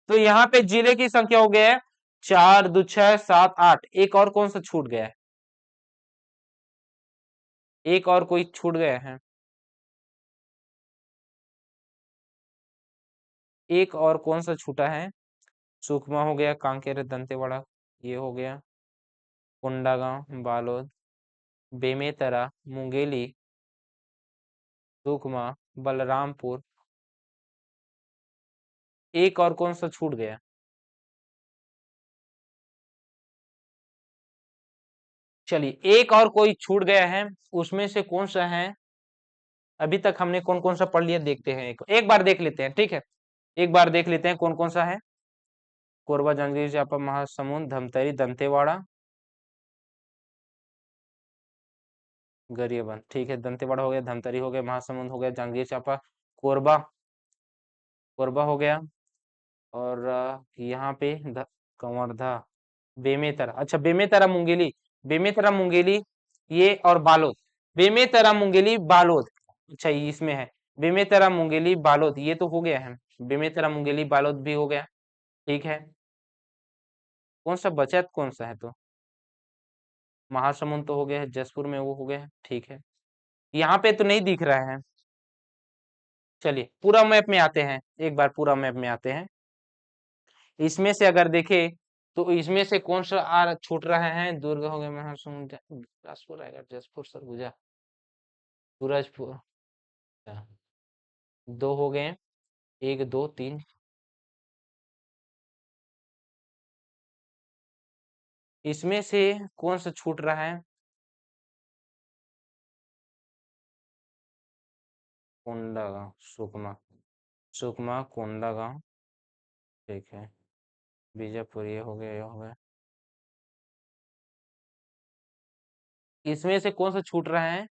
A: तो यहाँ पे जिले की संख्या हो गया है 4 2 6 7 8। एक और कौन सा छूट गया है? एक और कोई छूट गया है? एक और कौन सा छूटा है? सुकमा हो गया, कांकेर, दंतेवाड़ा, ये हो गया, कोंडागांव, बालोद, बेमेतरा, मुंगेली, सुकमा, बलरामपुर। एक और कौन सा छूट गया? चलिए, एक और कोई छूट गया है, उसमें से कौन सा है? अभी तक हमने कौन कौन सा पढ़ लिया, देखते हैं, एक बार देख लेते हैं, ठीक है। एक बार देख लेते हैं कौन कौन सा है। कोरबा, जांजगीर चांपा, महासमुंद, धमतरी, दंतेवाड़ा, गरियाबंद। ठीक है, दंतेवाड़ा हो गया, धमतरी हो गया, महासमुंद हो गया, जांजगीर चांपा, कोरबा, कोरबा हो गया। और यहाँ पे कंवरधा, बेमेतरा। अच्छा, बेमेतरा मुंगेली, बेमेतरा मुंगेली, ये और बालोद, बेमेतरा मुंगेली बालोद। अच्छा, ये इसमें है बेमेतरा मुंगेली बालोद, ये तो हो गया है। बेमेतरा मुंगेली बालोद भी हो गया। ठीक है, कौन सा बचा? कौन सा है? तो महासमुंद तो हो गया है, जसपुर में वो हो गया है, ठीक है। यहाँ पे तो नहीं दिख रहा है। चलिए, पूरा मैप में आते हैं, एक बार पूरा मैप में आते हैं। इसमें से अगर देखे तो इसमें से कौन सा छूट रहा है? दुर्ग हो गया, महासमुंद, बिलासपुर आएगा, जसपुर, सरगुजा, सूरजपुर। अच्छा, 2 हो गए, 1 2 3। इसमें से कौन सा छूट रहा है? कोंडागांव, सुकमा, सुकमा, कोंडागांव। ठीक है, बीजापुर, ये हो गया, ये हो गया। इसमें से कौन सा छूट रहा है?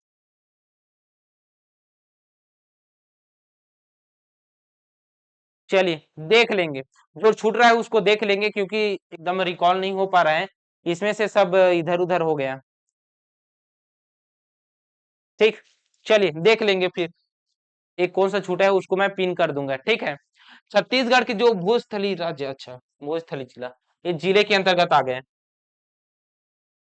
A: चलिए, देख लेंगे, जो छूट रहा है उसको देख लेंगे, क्योंकि एकदम रिकॉल नहीं हो पा रहा है। इसमें से सब इधर उधर हो गया। ठीक, चलिए देख लेंगे फिर। एक कौन सा छूटा है उसको मैं पिन कर दूंगा, ठीक है। छत्तीसगढ़ के जो भूस्थली राज्य, अच्छा, भूस्थली जिला, ये जिले के अंतर्गत आ गए।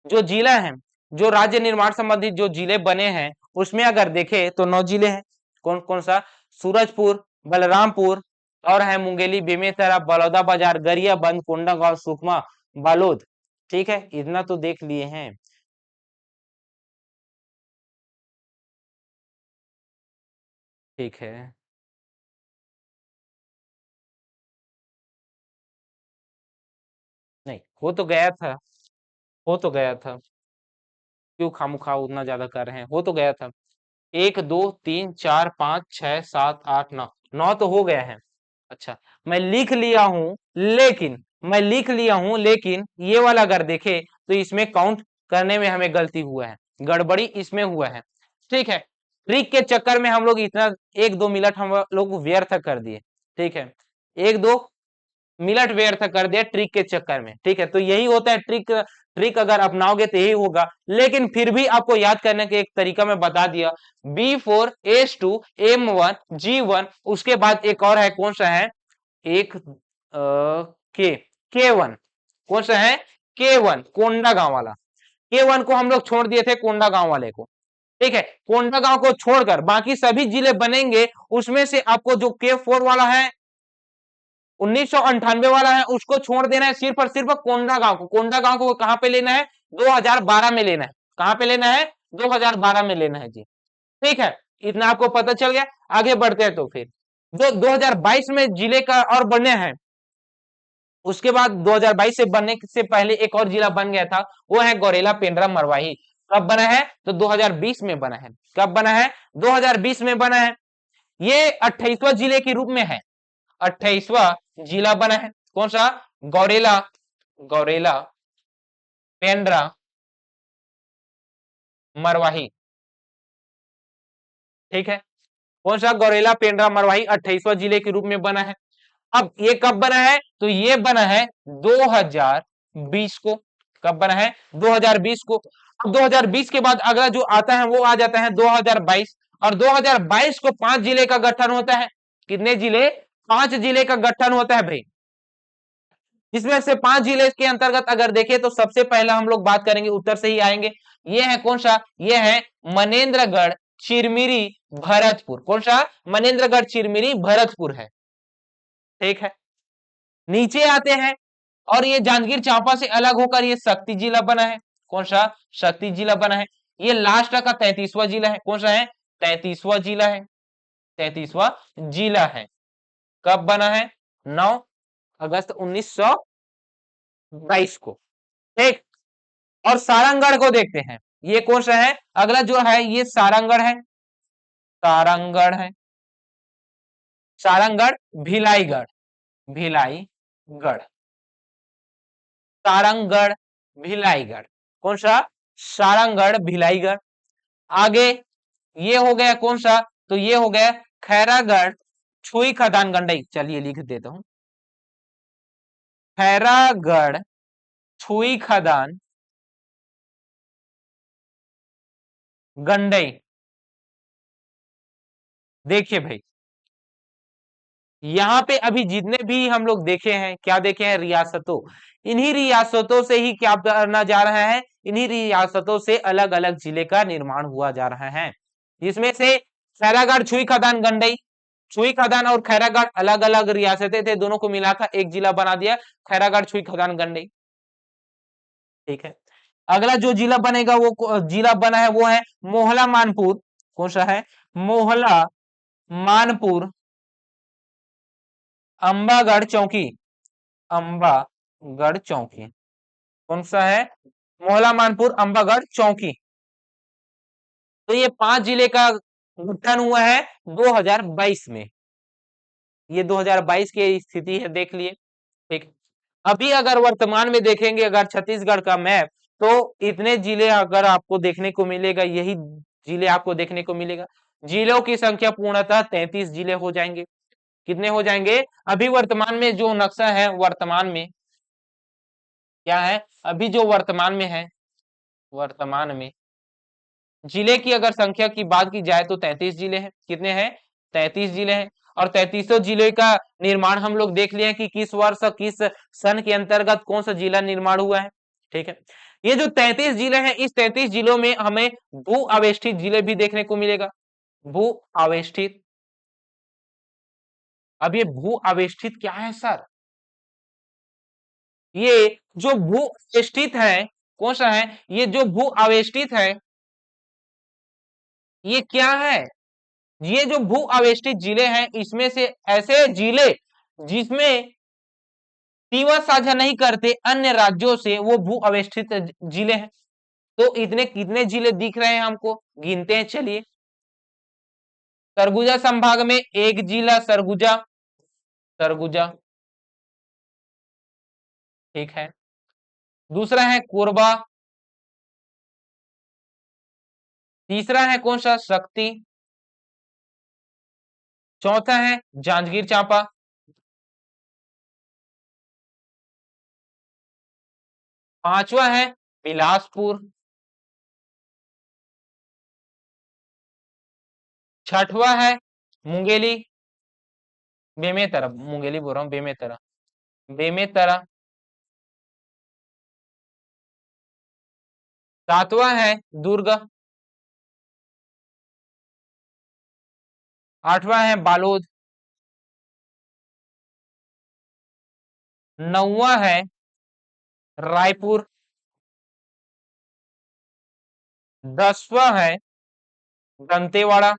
A: जो जिला है, जो राज्य निर्माण संबंधित जो जिले बने हैं, उसमें अगर देखे तो 9 जिले हैं। कौन कौन सा? सूरजपुर, बलरामपुर, और है मुंगेली, बेमेतरा, बलौदाबाजार, गरियाबंद, कोंडागांव, सुकमा, बालोद। ठीक है, इतना तो देख लिए हैं। ठीक है, नहीं, हो तो गया था, हो तो गया था। क्यों खामखा उतना ज्यादा कर रहे हैं, हो तो गया था। 1 2 3 4 5 6 7 8 9, 9 तो हो गया है। अच्छा, मैं लिख लिया हूं, लेकिन मैं लिख लिया हूं, लेकिन ये वाला अगर देखे तो इसमें काउंट करने में हमें गलती हुआ है, गड़बड़ी इसमें हुआ है। ठीक है, ट्रिक के चक्कर में हम लोग इतना 1 2 मिनट हम लोग व्यर्थ कर दिए। ठीक है, 1 2 मिनट व्यर्थ कर दिया ट्रिक के चक्कर में। ठीक है, तो यही होता है ट्रिक। ट्रिक अगर अपनाओगे तो यही होगा, लेकिन फिर भी आपको याद करने का एक तरीका मैं बता दिया। B4H2M1G1, उसके बाद एक और है, कौन सा है, एक के K1, कौन सा है, K1, कोंडा गांव वाला। K1 को हम लोग छोड़ दिए थे, कोंडा गांव वाले को। ठीक है, कोंडा गांव को छोड़कर बाकी सभी जिले बनेंगे, उसमें से आपको जो K4 वाला है, 1998 वाला है, उसको छोड़ देना है सिर्फ और सिर्फ कोंडा गांव को। कोंडा गांव को कहां पे लेना है, 2012 में लेना है। कहां पे लेना है, 2012 में लेना है जी। ठीक है, इतना आपको पता चल गया। आगे बढ़ते हैं, तो फिर जो 2022 में जिले का और बने हैं, उसके बाद 2022 से बनने से पहले एक और जिला बन गया था, वो है गौरेला पेंड्रा मरवाही। कब बना है, तो 2020 में बना है। कब बना है, 2020 में बना है। ये 28वां जिले के रूप में है, 28वां जिला बना है। कौन सा, गौरेला, गौरेला पेंड्रा मरवाही। ठीक है, कौन सा, गौरेला पेंड्रा मरवाही 28वां जिले के रूप में बना है। अब ये कब बना है, तो ये बना है 2020 को। कब बना है, 2020 को। अब 2020 के बाद अगला जो आता है वो आ जाता है 2022, और 2022 को 5 जिले का गठन होता है। कितने जिले, 5 जिले का गठन होता है भाई। जिसमें से 5 जिले के अंतर्गत अगर देखें तो सबसे पहला हम लोग बात करेंगे, उत्तर से ही आएंगे। ये है कौन सा, ये है मनेन्द्रगढ़, चिरमिरी, भरतपुर। कौन सा, मनेन्द्रगढ़, चिरमिरी, भरतपुर है। ठीक है, नीचे आते हैं, और ये जांजगीर चांपा से अलग होकर ये शक्ति जिला बना है। कौन सा, शक्ति जिला बना है। ये लास्ट का 33वां जिला है। कौन सा है, 33वां जिला है, 33वां जिला है। कब बना है, 9 अगस्त 1922 को। ठीक, और सारंगगढ़ को देखते हैं, ये कौन सा है, अगला जो है ये सारंगगढ़ है, सारंगगढ़ है, सारंगगढ़, भिलाईगढ़, भिलाईगढ़, सारंगगढ़, भिलाईगढ़। कौन सा, सारंगगढ़, भिलाईगढ़। आगे ये हो गया कौन सा, तो ये हो गया खैरागढ़, छुई खदान गंडई। चलिए लिख देता हूं, खैरागढ़, छुई खदान गंडई। देखिए भाई, यहाँ पे अभी जितने भी हम लोग देखे हैं, क्या देखे हैं, रियासतों, इन्हीं रियासतों से ही क्या करना जा रहा है, इन्हीं रियासतों से अलग अलग जिले का निर्माण हुआ जा रहा है। जिसमें से खैरागढ़, छुई खदान गंडई, छुई खदान और खैरागढ़ अलग अलग रियासतें थे, दोनों को मिलाकर एक जिला बना दिया, खैरागढ़, छुई खदान गंडई। ठीक है, अगला जो जिला बनेगा, वो जिला बना है वो है मोहला मानपुर। कौन सा है, मोहला मानपुर, अंबागढ़ चौकी, अंबागढ़ चौकी। कौन सा है, मोहला मानपुर, अंबागढ़ चौकी। तो ये 5 जिले का गठन हुआ है 2022 में। ये 2022 की स्थिति है, देख लिए। ठीक, अभी अगर वर्तमान में देखेंगे, अगर छत्तीसगढ़ का मैप, तो इतने जिले अगर आपको देखने को मिलेगा, यही जिले आपको देखने को मिलेगा। जिलों की संख्या पूर्णतः 33 जिले हो जाएंगे। कितने हो जाएंगे, अभी वर्तमान में जो नक्शा है, वर्तमान में क्या है, अभी जो वर्तमान में है, वर्तमान में जिले की अगर संख्या की बात की जाए तो 33 जिले हैं। कितने हैं, 33 जिले हैं। और 33 जिले का निर्माण हम लोग देख लिए कि किस वर्ष, किस सन के अंतर्गत कौन सा जिला निर्माण हुआ है। ठीक है, ये जो 33 जिले हैं, इस 33 जिलों में हमें भू आवेष्टित जिले भी देखने को मिलेगा। भू आवेष्टित, अब ये भू आवेष्टित क्या है सर, ये जो भू आवेष्टित है, कौन सा है, ये जो भू आवेष्टित है, ये क्या है, ये जो भू आवेष्टित जिले हैं, इसमें से ऐसे जिले जिसमें सीमा साझा नहीं करते अन्य राज्यों से, वो भू आवेष्टित जिले हैं। तो इतने कितने जिले दिख रहे हैं हमको, गिनते हैं चलिए। सरगुजा संभाग में एक जिला सरगुजा, सरगुजा, ठीक है। दूसरा है कोरबा, तीसरा है कौन सा, शक्ति, चौथा है जांजगीर चांपा, पांचवा है बिलासपुर, छठवा है मुंगेली, बेमेतरा, मुंगेली बोल रहा हूँ, बेमेतरा, बेमेतरा, सातवां है दुर्ग, आठवां है बालोद, नौवां है रायपुर, 10वां है दंतेवाड़ा।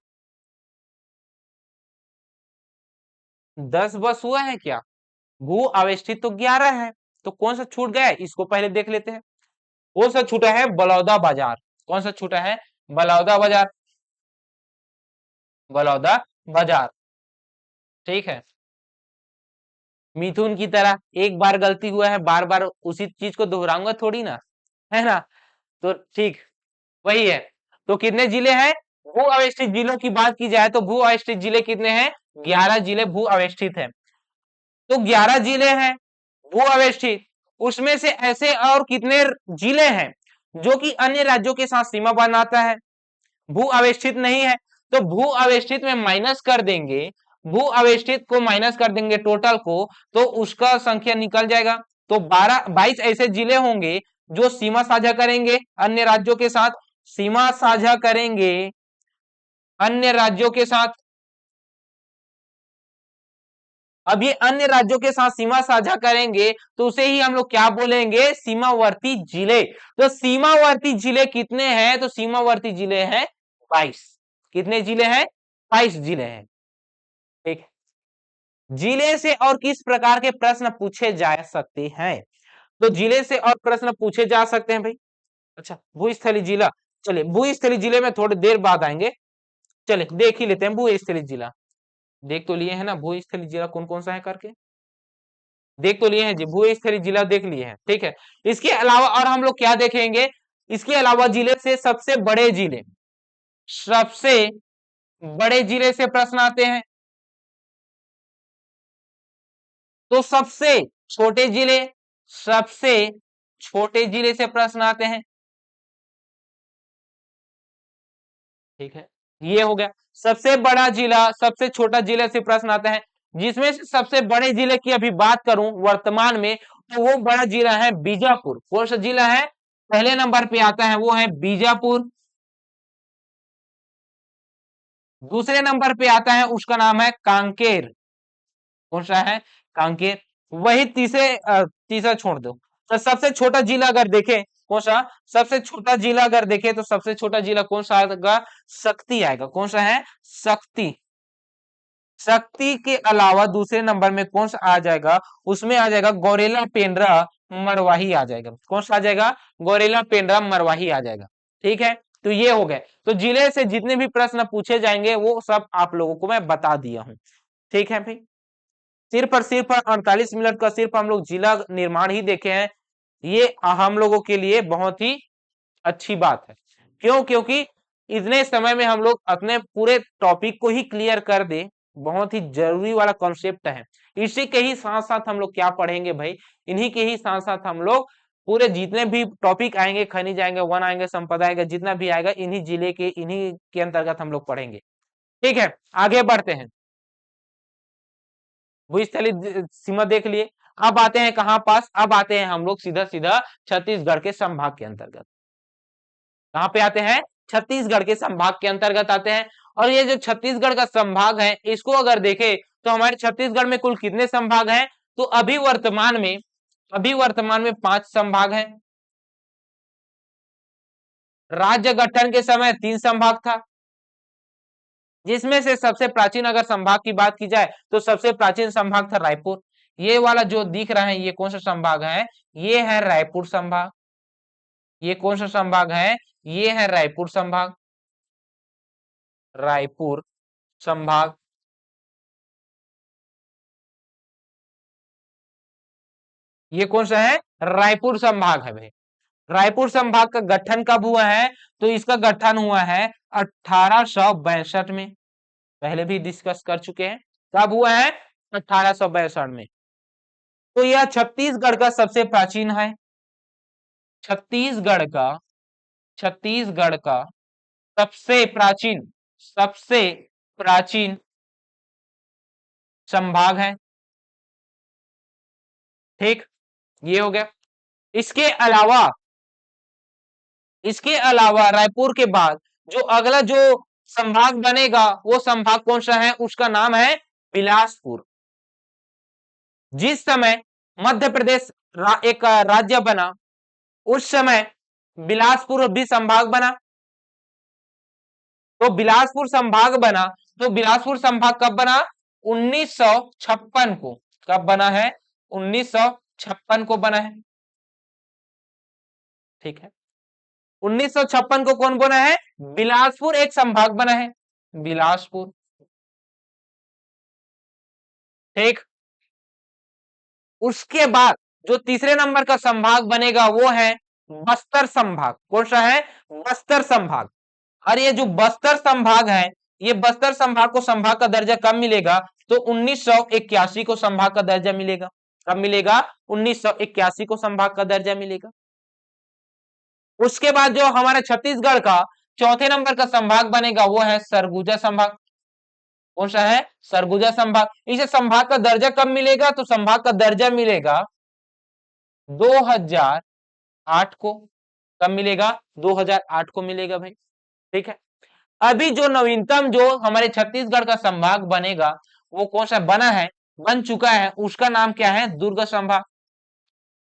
A: 10 बस हुआ है क्या, भू अवस्थित तो 11 है, तो कौन सा छूट गया है इसको पहले देख लेते हैं। कौन सा छूटा है, बलौदा बाजार, कौन सा छूटा है, बलौदा बाजार, बलौदा बाजार, ठीक है। मिथुन की तरह एक बार गलती हुआ है, बार बार उसी चीज को दोहराऊंगा थोड़ी ना, है ना, तो ठीक वही है। तो कितने जिले हैं, भू अवस्थित जिलों की बात की जाए तो भू अवस्थित जिले कितने हैं, 11 जिले भू अवस्थित हैं। तो 11 जिले हैं भू अवस्थित, उसमें से ऐसे और कितने जिले हैं जो कि अन्य राज्यों के साथ सीमा बनाता है, भू अवस्थित नहीं है, तो भू अवस्थित में माइनस कर देंगे, भू अवस्थित को माइनस कर देंगे टोटल को, तो उसका संख्या निकल जाएगा। तो 22 ऐसे जिले होंगे जो सीमा साझा करेंगे अन्य राज्यों के साथ, सीमा साझा करेंगे अन्य राज्यों के साथ। अब ये अन्य राज्यों के साथ सीमा साझा करेंगे तो उसे ही हम लोग क्या बोलेंगे, सीमावर्ती जिले। तो सीमावर्ती जिले कितने हैं, तो सीमावर्ती जिले हैं 22। कितने जिले हैं, 22 जिले हैं, ठीक है। जिले से और किस प्रकार के प्रश्न पूछे जा सकते हैं, तो जिले से और प्रश्न पूछे जा सकते हैं भाई। अच्छा, भूस्थली जिला, चलिए भूस्थली जिले में थोड़ी देर बाद आएंगे, चलिए देख ही लेते हैं भूस्थली जिला। देख तो लिए हैं ना भूस्थली जिला कौन कौन सा है करके, देख तो लिए हैं जी, भूस्थली जिला देख लिए हैं, ठीक है। इसके अलावा और हम लोग क्या देखेंगे, इसके अलावा जिले से सबसे बड़े जिले, सबसे बड़े जिले से प्रश्न आते हैं, तो सबसे छोटे जिले, सबसे छोटे जिले से प्रश्न आते हैं, ठीक है। ये हो गया सबसे बड़ा जिला, सबसे छोटा जिले से प्रश्न आता है। जिसमें से सबसे बड़े जिले की अभी बात करूं वर्तमान में, तो वो बड़ा जिला है बीजापुर। कौन सा जिला है, पहले नंबर पे आता है वो है बीजापुर। दूसरे नंबर पे आता है उसका नाम है कांकेर। कौन सा है, कांकेर। वही तीसरा छोड़ दो, तो सबसे छोटा जिला अगर देखें, कौन सा, सबसे छोटा जिला अगर देखें तो सबसे छोटा जिला कौन सा आएगा, शक्ति आएगा। कौन सा है, शक्ति। शक्ति के अलावा दूसरे नंबर में कौन सा आ जाएगा, उसमें आ जाएगा गौरेला पेंड्रा मरवाही आ जाएगा। कौन सा आ जाएगा, गौरेला पेंड्रा मरवाही आ जाएगा, ठीक है। तो ये हो गए, तो जिले से जितने भी प्रश्न पूछे जाएंगे वो सब आप लोगों को मैं बता दिया हूं, ठीक है भाई। सिर्फ 48 मिनट का सिर्फ हम लोग जिला निर्माण ही देखे हैं, ये हम लोगों के लिए बहुत ही अच्छी बात है। क्यों, क्योंकि इतने समय में हम लोग अपने पूरे टॉपिक को ही क्लियर कर दे, बहुत ही जरूरी वाला कॉन्सेप्ट है। इसी के ही साथ साथ हम लोग क्या पढ़ेंगे भाई, इन्हीं के ही साथ साथ हम लोग पूरे जितने भी टॉपिक आएंगे, खनिज आएंगे, वन आएंगे, संपदा आएगा, जितना भी आएगा इन्हीं जिले के, इन्हीं के अंतर्गत हम लोग पढ़ेंगे, ठीक है। आगे बढ़ते हैं, भूस्थली सीमा देख लिए। अब आते हैं कहां पास, अब आते हैं हम लोग सीधा सीधा छत्तीसगढ़ के संभाग के अंतर्गत। कहां पे आते हैं, छत्तीसगढ़ के संभाग के अंतर्गत आते हैं। और ये जो छत्तीसगढ़ का संभाग है, इसको अगर देखें तो हमारे छत्तीसगढ़ में कुल कितने संभाग हैं, तो अभी वर्तमान में 5 संभाग हैं। राज्य गठन के समय 3 संभाग था, जिसमें से सबसे प्राचीन अगर संभाग की बात की जाए तो सबसे प्राचीन संभाग था रायपुर। ये वाला जो दिख रहा है ये कौन सा संभाग है, ये है रायपुर संभाग। ये कौन सा संभाग है? ये है रायपुर संभाग, रायपुर संभाग। ये कौन सा है? रायपुर संभाग है भाई। रायपुर संभाग का गठन कब हुआ है? तो इसका गठन हुआ है 1862 में। पहले भी डिस्कस कर चुके हैं। कब हुआ है? 1862 में। तो यह छत्तीसगढ़ का सबसे प्राचीन है। छत्तीसगढ़ का, छत्तीसगढ़ का सबसे प्राचीन, सबसे प्राचीन संभाग है। ठीक, ये हो गया। इसके अलावा, इसके अलावा रायपुर के बाद जो अगला जो संभाग बनेगा वो संभाग कौन सा है? उसका नाम है बिलासपुर। जिस समय मध्य प्रदेश एक राज्य बना, उस समय बिलासपुर भी संभाग बना। तो बिलासपुर संभाग बना, तो बिलासपुर संभाग कब बना? 1956 को। कब बना है? 1956 को बना है। ठीक है, 1956 को कौन बना है? बिलासपुर एक संभाग बना है, बिलासपुर। ठीक, उसके बाद जो तीसरे नंबर का संभाग बनेगा वो है बस्तर संभाग। कौन सा है? बस्तर संभाग। और ये जो बस्तर संभाग है, ये बस्तर संभाग को संभाग का दर्जा कब मिलेगा? तो 1981 को संभाग का दर्जा मिलेगा। कब मिलेगा? 1981 को संभाग का दर्जा मिलेगा। उसके बाद जो हमारा छत्तीसगढ़ का चौथे नंबर का संभाग बनेगा वो है सरगुजा संभाग। कौन सा है? सरगुजा संभाग। इसे संभाग का दर्जा कब मिलेगा? तो संभाग का दर्जा मिलेगा 2008 को। कब मिलेगा? 2008 को मिलेगा भाई। ठीक है, अभी जो नवीनतम जो हमारे छत्तीसगढ़ का संभाग बनेगा वो कौन सा बना है, बन चुका है, उसका नाम क्या है? दुर्ग संभाग।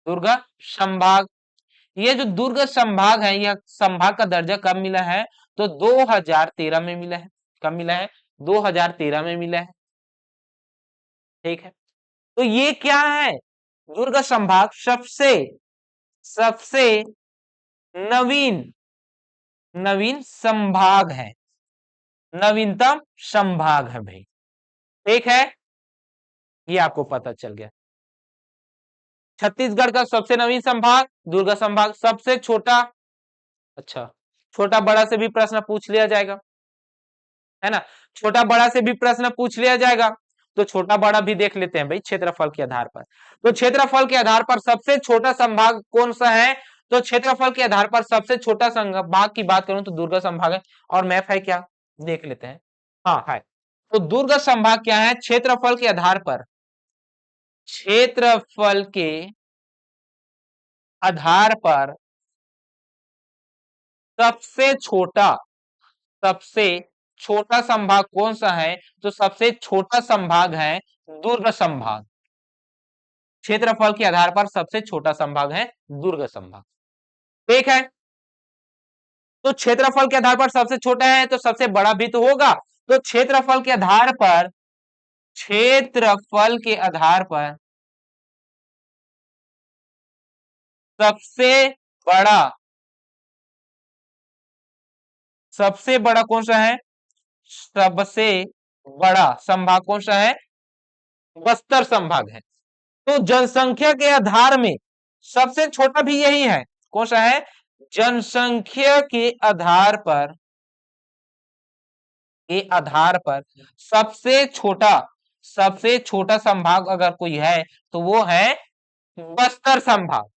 A: दुर्ग संभाग। ये जो दुर्ग संभाग है, यह संभाग का दर्जा कब मिला है? तो 2013 में मिला है। कब मिला है? 2013 में मिला है। ठीक है, तो ये क्या है? दुर्ग संभाग सबसे, सबसे नवीन, नवीन संभाग है, नवीनतम संभाग है भाई। ठीक है, ये आपको पता चल गया। छत्तीसगढ़ का सबसे नवीन संभाग दुर्ग संभाग। सबसे छोटा, अच्छा, छोटा बड़ा से भी प्रश्न पूछ लिया जाएगा, है ना? छोटा बड़ा से भी प्रश्न पूछ लिया जाएगा। तो छोटा बड़ा भी देख लेते हैं भाई क्षेत्रफल के आधार पर। तो क्षेत्रफल के आधार पर सबसे छोटा संभाग कौन सा है? तो क्षेत्रफल के आधार पर सबसे छोटा संभाग की बात करूं तो दुर्ग संभाग है। और मैप है क्या? देख लेते हैं। हाँ है। तो दुर्ग संभाग क्या है? क्षेत्रफल के आधार पर, क्षेत्रफल के आधार पर सबसे छोटा, सबसे छोटा संभाग कौन सा है? तो सबसे छोटा संभाग है दुर्ग संभाग। क्षेत्रफल के आधार पर सबसे छोटा संभाग है दुर्ग संभाग। ठीक है, तो क्षेत्रफल के आधार पर सबसे छोटा है तो सबसे बड़ा भी तो होगा। तो क्षेत्रफल के आधार पर, क्षेत्रफल के आधार पर सबसे बड़ा, सबसे बड़ा कौन सा है? सबसे बड़ा संभाग कौन सा है? बस्तर संभाग है। तो जनसंख्या के आधार में सबसे छोटा भी यही है। कौन सा है? जनसंख्या के आधार पर, के आधार पर सबसे छोटा, सबसे छोटा संभाग अगर कोई है तो वो है बस्तर संभाग।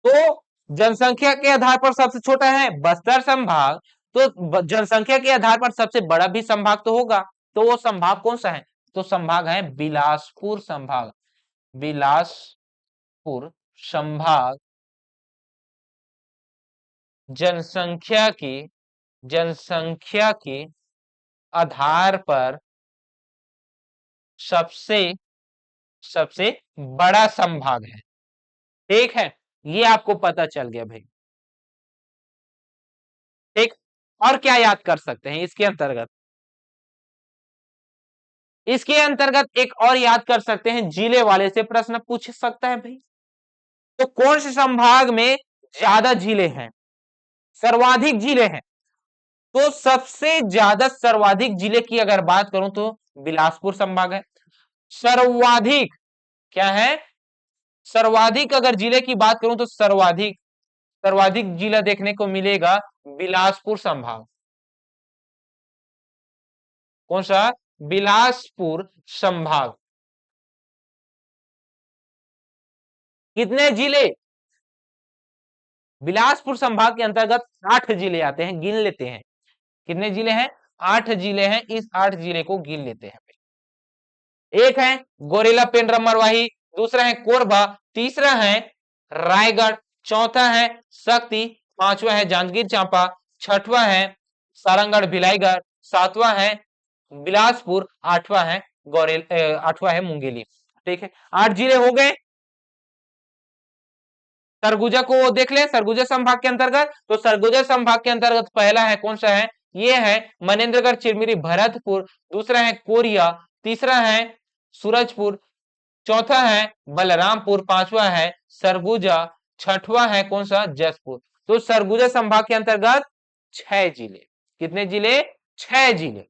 A: तो जनसंख्या के आधार पर सबसे छोटा है बस्तर संभाग, तो जनसंख्या के आधार पर सबसे बड़ा भी संभाग तो होगा। तो वो संभाग कौन सा है? तो संभाग है बिलासपुर संभाग। बिलासपुर संभाग जनसंख्या की, जनसंख्या के आधार पर सबसे, सबसे बड़ा संभाग है। ठीक है, ये आपको पता चल गया भाई। ठीक, और क्या याद कर सकते हैं इसके अंतर्गत? इसके अंतर्गत एक और याद कर सकते हैं, जिले वाले से प्रश्न पूछ सकता है भाई। तो कौन से संभाग में ज्यादा झीलें हैं, सर्वाधिक झीलें हैं, तो सबसे ज्यादा सर्वाधिक जिले की अगर बात करूं तो बिलासपुर संभाग है। सर्वाधिक क्या है, सर्वाधिक अगर जिले की बात करूं तो सर्वाधिक सर्वाधिक जिला देखने को मिलेगा बिलासपुर संभाग। कौन सा? बिलासपुर संभाग। कितने जिले? बिलासपुर संभाग के अंतर्गत 8 जिले आते हैं, गिन लेते हैं। कितने जिले हैं? 8 जिले हैं, इस 8 जिले को गिन लेते हैं। एक है गोरेला पेंड्रा मरवाही, दूसरा है कोरबा, तीसरा है रायगढ़, चौथा है शक्ति, पांचवा है जांजगीर चांपा, छठवा है सारंगढ़ भिलाईगढ़, सातवां है बिलासपुर, आठवां है मुंगेली। ठीक है, 8 जिले हो गए। सरगुजा को देख ले, सरगुजा संभाग के अंतर्गत, तो सरगुजा संभाग के अंतर्गत पहला है, कौन सा है? ये है मनेन्द्रगढ़ चिरमिरी भरतपुर, दूसरा है कोरिया, तीसरा है सूरजपुर, चौथा है बलरामपुर, पांचवा है सरगुजा, छठवां है कौन सा? जसपुर। तो सरगुजा संभाग के अंतर्गत 6 जिले। कितने जिले? 6 जिले।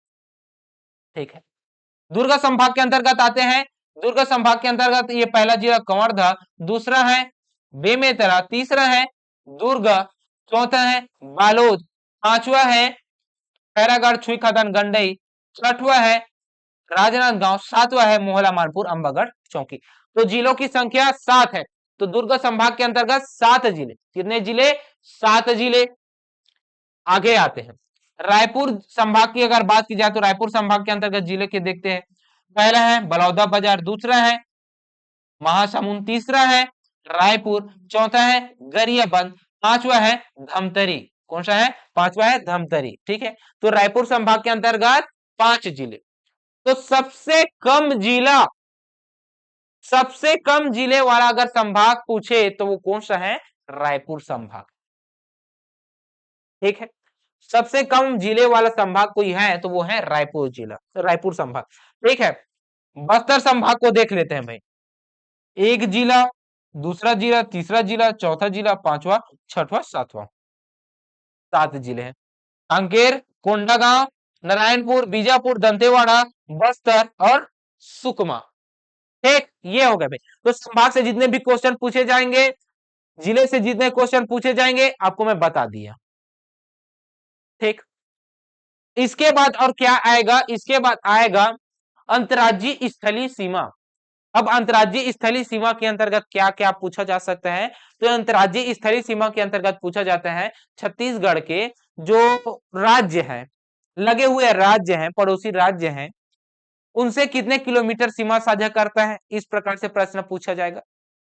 A: ठीक है, दुर्ग संभाग के अंतर्गत आते हैं। दुर्ग संभाग के अंतर्गत ये पहला जिला कंवरधा, दूसरा है बेमेतरा, तीसरा है दुर्ग, चौथा है बालोद, पांचवा है खैरागढ़ छुई खदान गंडई, छठवा है राजनांदगांव, सातवां है मोहला मानपुर अंबागढ़ चौकी। तो जिलों की संख्या 7 है। तो दुर्ग संभाग के अंतर्गत 7 जिले। कितने जिले? 7 जिले। आगे आते हैं, रायपुर संभाग की अगर बात की जाए तो रायपुर संभाग के अंतर्गत जिले के देखते हैं। पहला है बलौदा बाजार, दूसरा है महासमुंद, तीसरा है रायपुर, चौथा है गरियाबंद, पांचवा है धमतरी। कौन सा है? पांचवा है धमतरी। ठीक है, तो रायपुर संभाग के अंतर्गत 5 जिले। तो सबसे कम जिले वाला अगर संभाग पूछे तो वो कौन सा है? रायपुर संभाग। ठीक है, सबसे कम जिले वाला संभाग कोई है तो वो है रायपुर जिला, रायपुर संभाग। ठीक है, बस्तर संभाग को देख लेते हैं भाई। एक जिला, दूसरा जिला, तीसरा जिला, चौथा जिला, पांचवा, छठवा, सातवां, 7 जिले हैं। कांकेर, कोंडागांव, नारायणपुर, बीजापुर, दंतेवाड़ा, बस्तर और सुकमा। ठीक, ये हो गए भाई। तो संभाग से जितने भी क्वेश्चन पूछे जाएंगे, जिले से जितने क्वेश्चन पूछे जाएंगे, आपको मैं बता दिया। ठीक, इसके बाद और क्या आएगा? इसके बाद आएगा अंतर्राज्यीय स्थलीय सीमा। अब अंतर्राज्यीय स्थलीय सीमा के अंतर्गत क्या क्या पूछा जा सकता है? तो अंतर्राज्यीय स्थलीय सीमा के अंतर्गत पूछा जाता है छत्तीसगढ़ के जो राज्य हैं, लगे हुए राज्य हैं, पड़ोसी राज्य हैं, उनसे कितने किलोमीटर सीमा साझा करता है? इस प्रकार से प्रश्न पूछा जाएगा।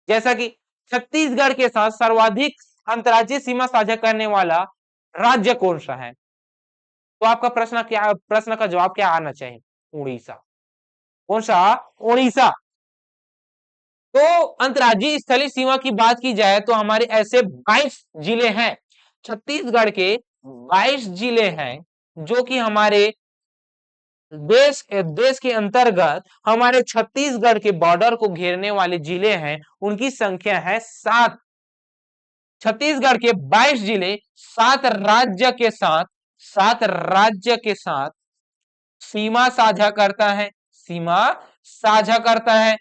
A: जैसा कि छत्तीसगढ़ के साथ सर्वाधिक अंतर्राज्यीय सीमा साझा करने वाला राज्य कौन सा है? तो आपका प्रश्न का जवाब क्या आना चाहिए? उड़ीसा। कौन सा? उड़ीसा। तो अंतर्राज्यीय स्थलीय सीमा की बात की जाए तो हमारे ऐसे 22 जिले हैं, छत्तीसगढ़ के 22 जिले हैं जो कि हमारे देश के अंतर्गत हमारे छत्तीसगढ़ के बॉर्डर को घेरने वाले जिले हैं। उनकी संख्या है 7। छत्तीसगढ़ के 22 जिले 7 राज्य के साथ 7 राज्य के साथ सीमा साझा करता है, सीमा साझा करता है,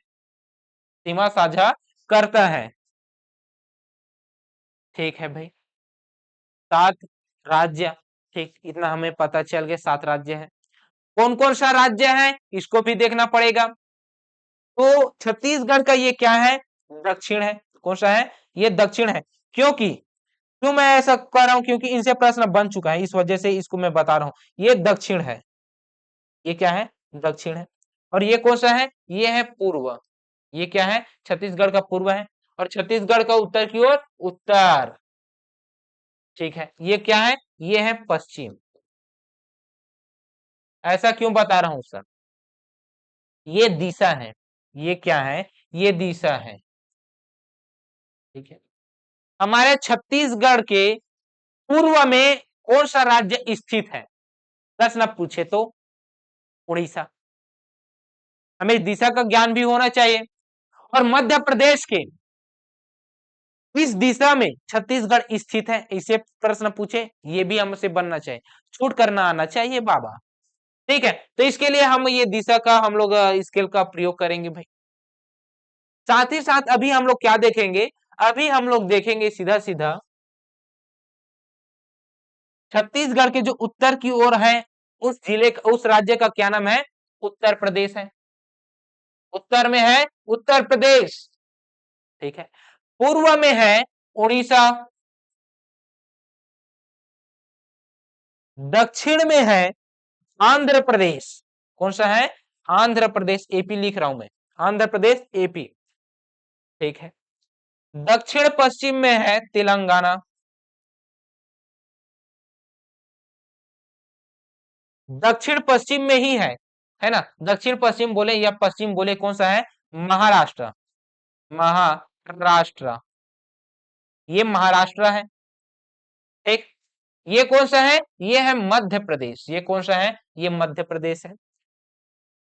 A: सीमा साझा करता है। ठीक है भाई, 7 राज्य। ठीक, इतना हमें पता चल गया, 7 राज्य है। कौन कौन सा राज्य है इसको भी देखना पड़ेगा। तो छत्तीसगढ़ का ये क्या है? दक्षिण है। कौन सा है? ये दक्षिण है। क्योंकि क्यों मैं ऐसा कर रहा हूं? क्योंकि इनसे प्रश्न बन चुका है, इस वजह से इसको मैं बता रहा हूं। ये दक्षिण है, ये क्या है? दक्षिण है। और ये कौन सा है? ये है पूर्व। ये क्या है? छत्तीसगढ़ का पूर्व है। और छत्तीसगढ़ का उत्तर की ओर उत्तर। ठीक है, ये क्या है? ये है पश्चिम। ऐसा क्यों बता रहा हूं सर? ये दिशा है। ये क्या है? ये दिशा है। ठीक है, हमारे छत्तीसगढ़ के पूर्व में कौन सा राज्य स्थित है? प्रश्न पूछे तो उड़ीसा। हमें दिशा का ज्ञान भी होना चाहिए। और मध्य प्रदेश के किस दिशा में छत्तीसगढ़ स्थित है, इसे प्रश्न पूछे, ये भी हमसे बनना चाहिए, छूट करना आना चाहिए बाबा। ठीक है, तो इसके लिए हम ये दिशा का हम लोग स्केल का प्रयोग करेंगे भाई। साथ ही साथ अभी हम लोग क्या देखेंगे, अभी हम लोग देखेंगे सीधा सीधा छत्तीसगढ़ के जो उत्तर की ओर है उस जिले उस राज्य का क्या नाम है, उत्तर प्रदेश है। उत्तर में है उत्तर प्रदेश, ठीक है। पूर्व में है उड़ीसा, दक्षिण में है आंध्र प्रदेश। कौन सा है, आंध्र प्रदेश, एपी लिख रहा हूं मैं, आंध्र प्रदेश एपी, ठीक है। दक्षिण पश्चिम में है तेलंगाना, दक्षिण पश्चिम में ही है ना, दक्षिण पश्चिम बोले या पश्चिम बोले, कौन सा है, महाराष्ट्र, महाराष्ट्र, ये महाराष्ट्र है, ठीक। ये कौन सा है, ये है मध्य प्रदेश, ये कौन सा है, ये मध्य प्रदेश है।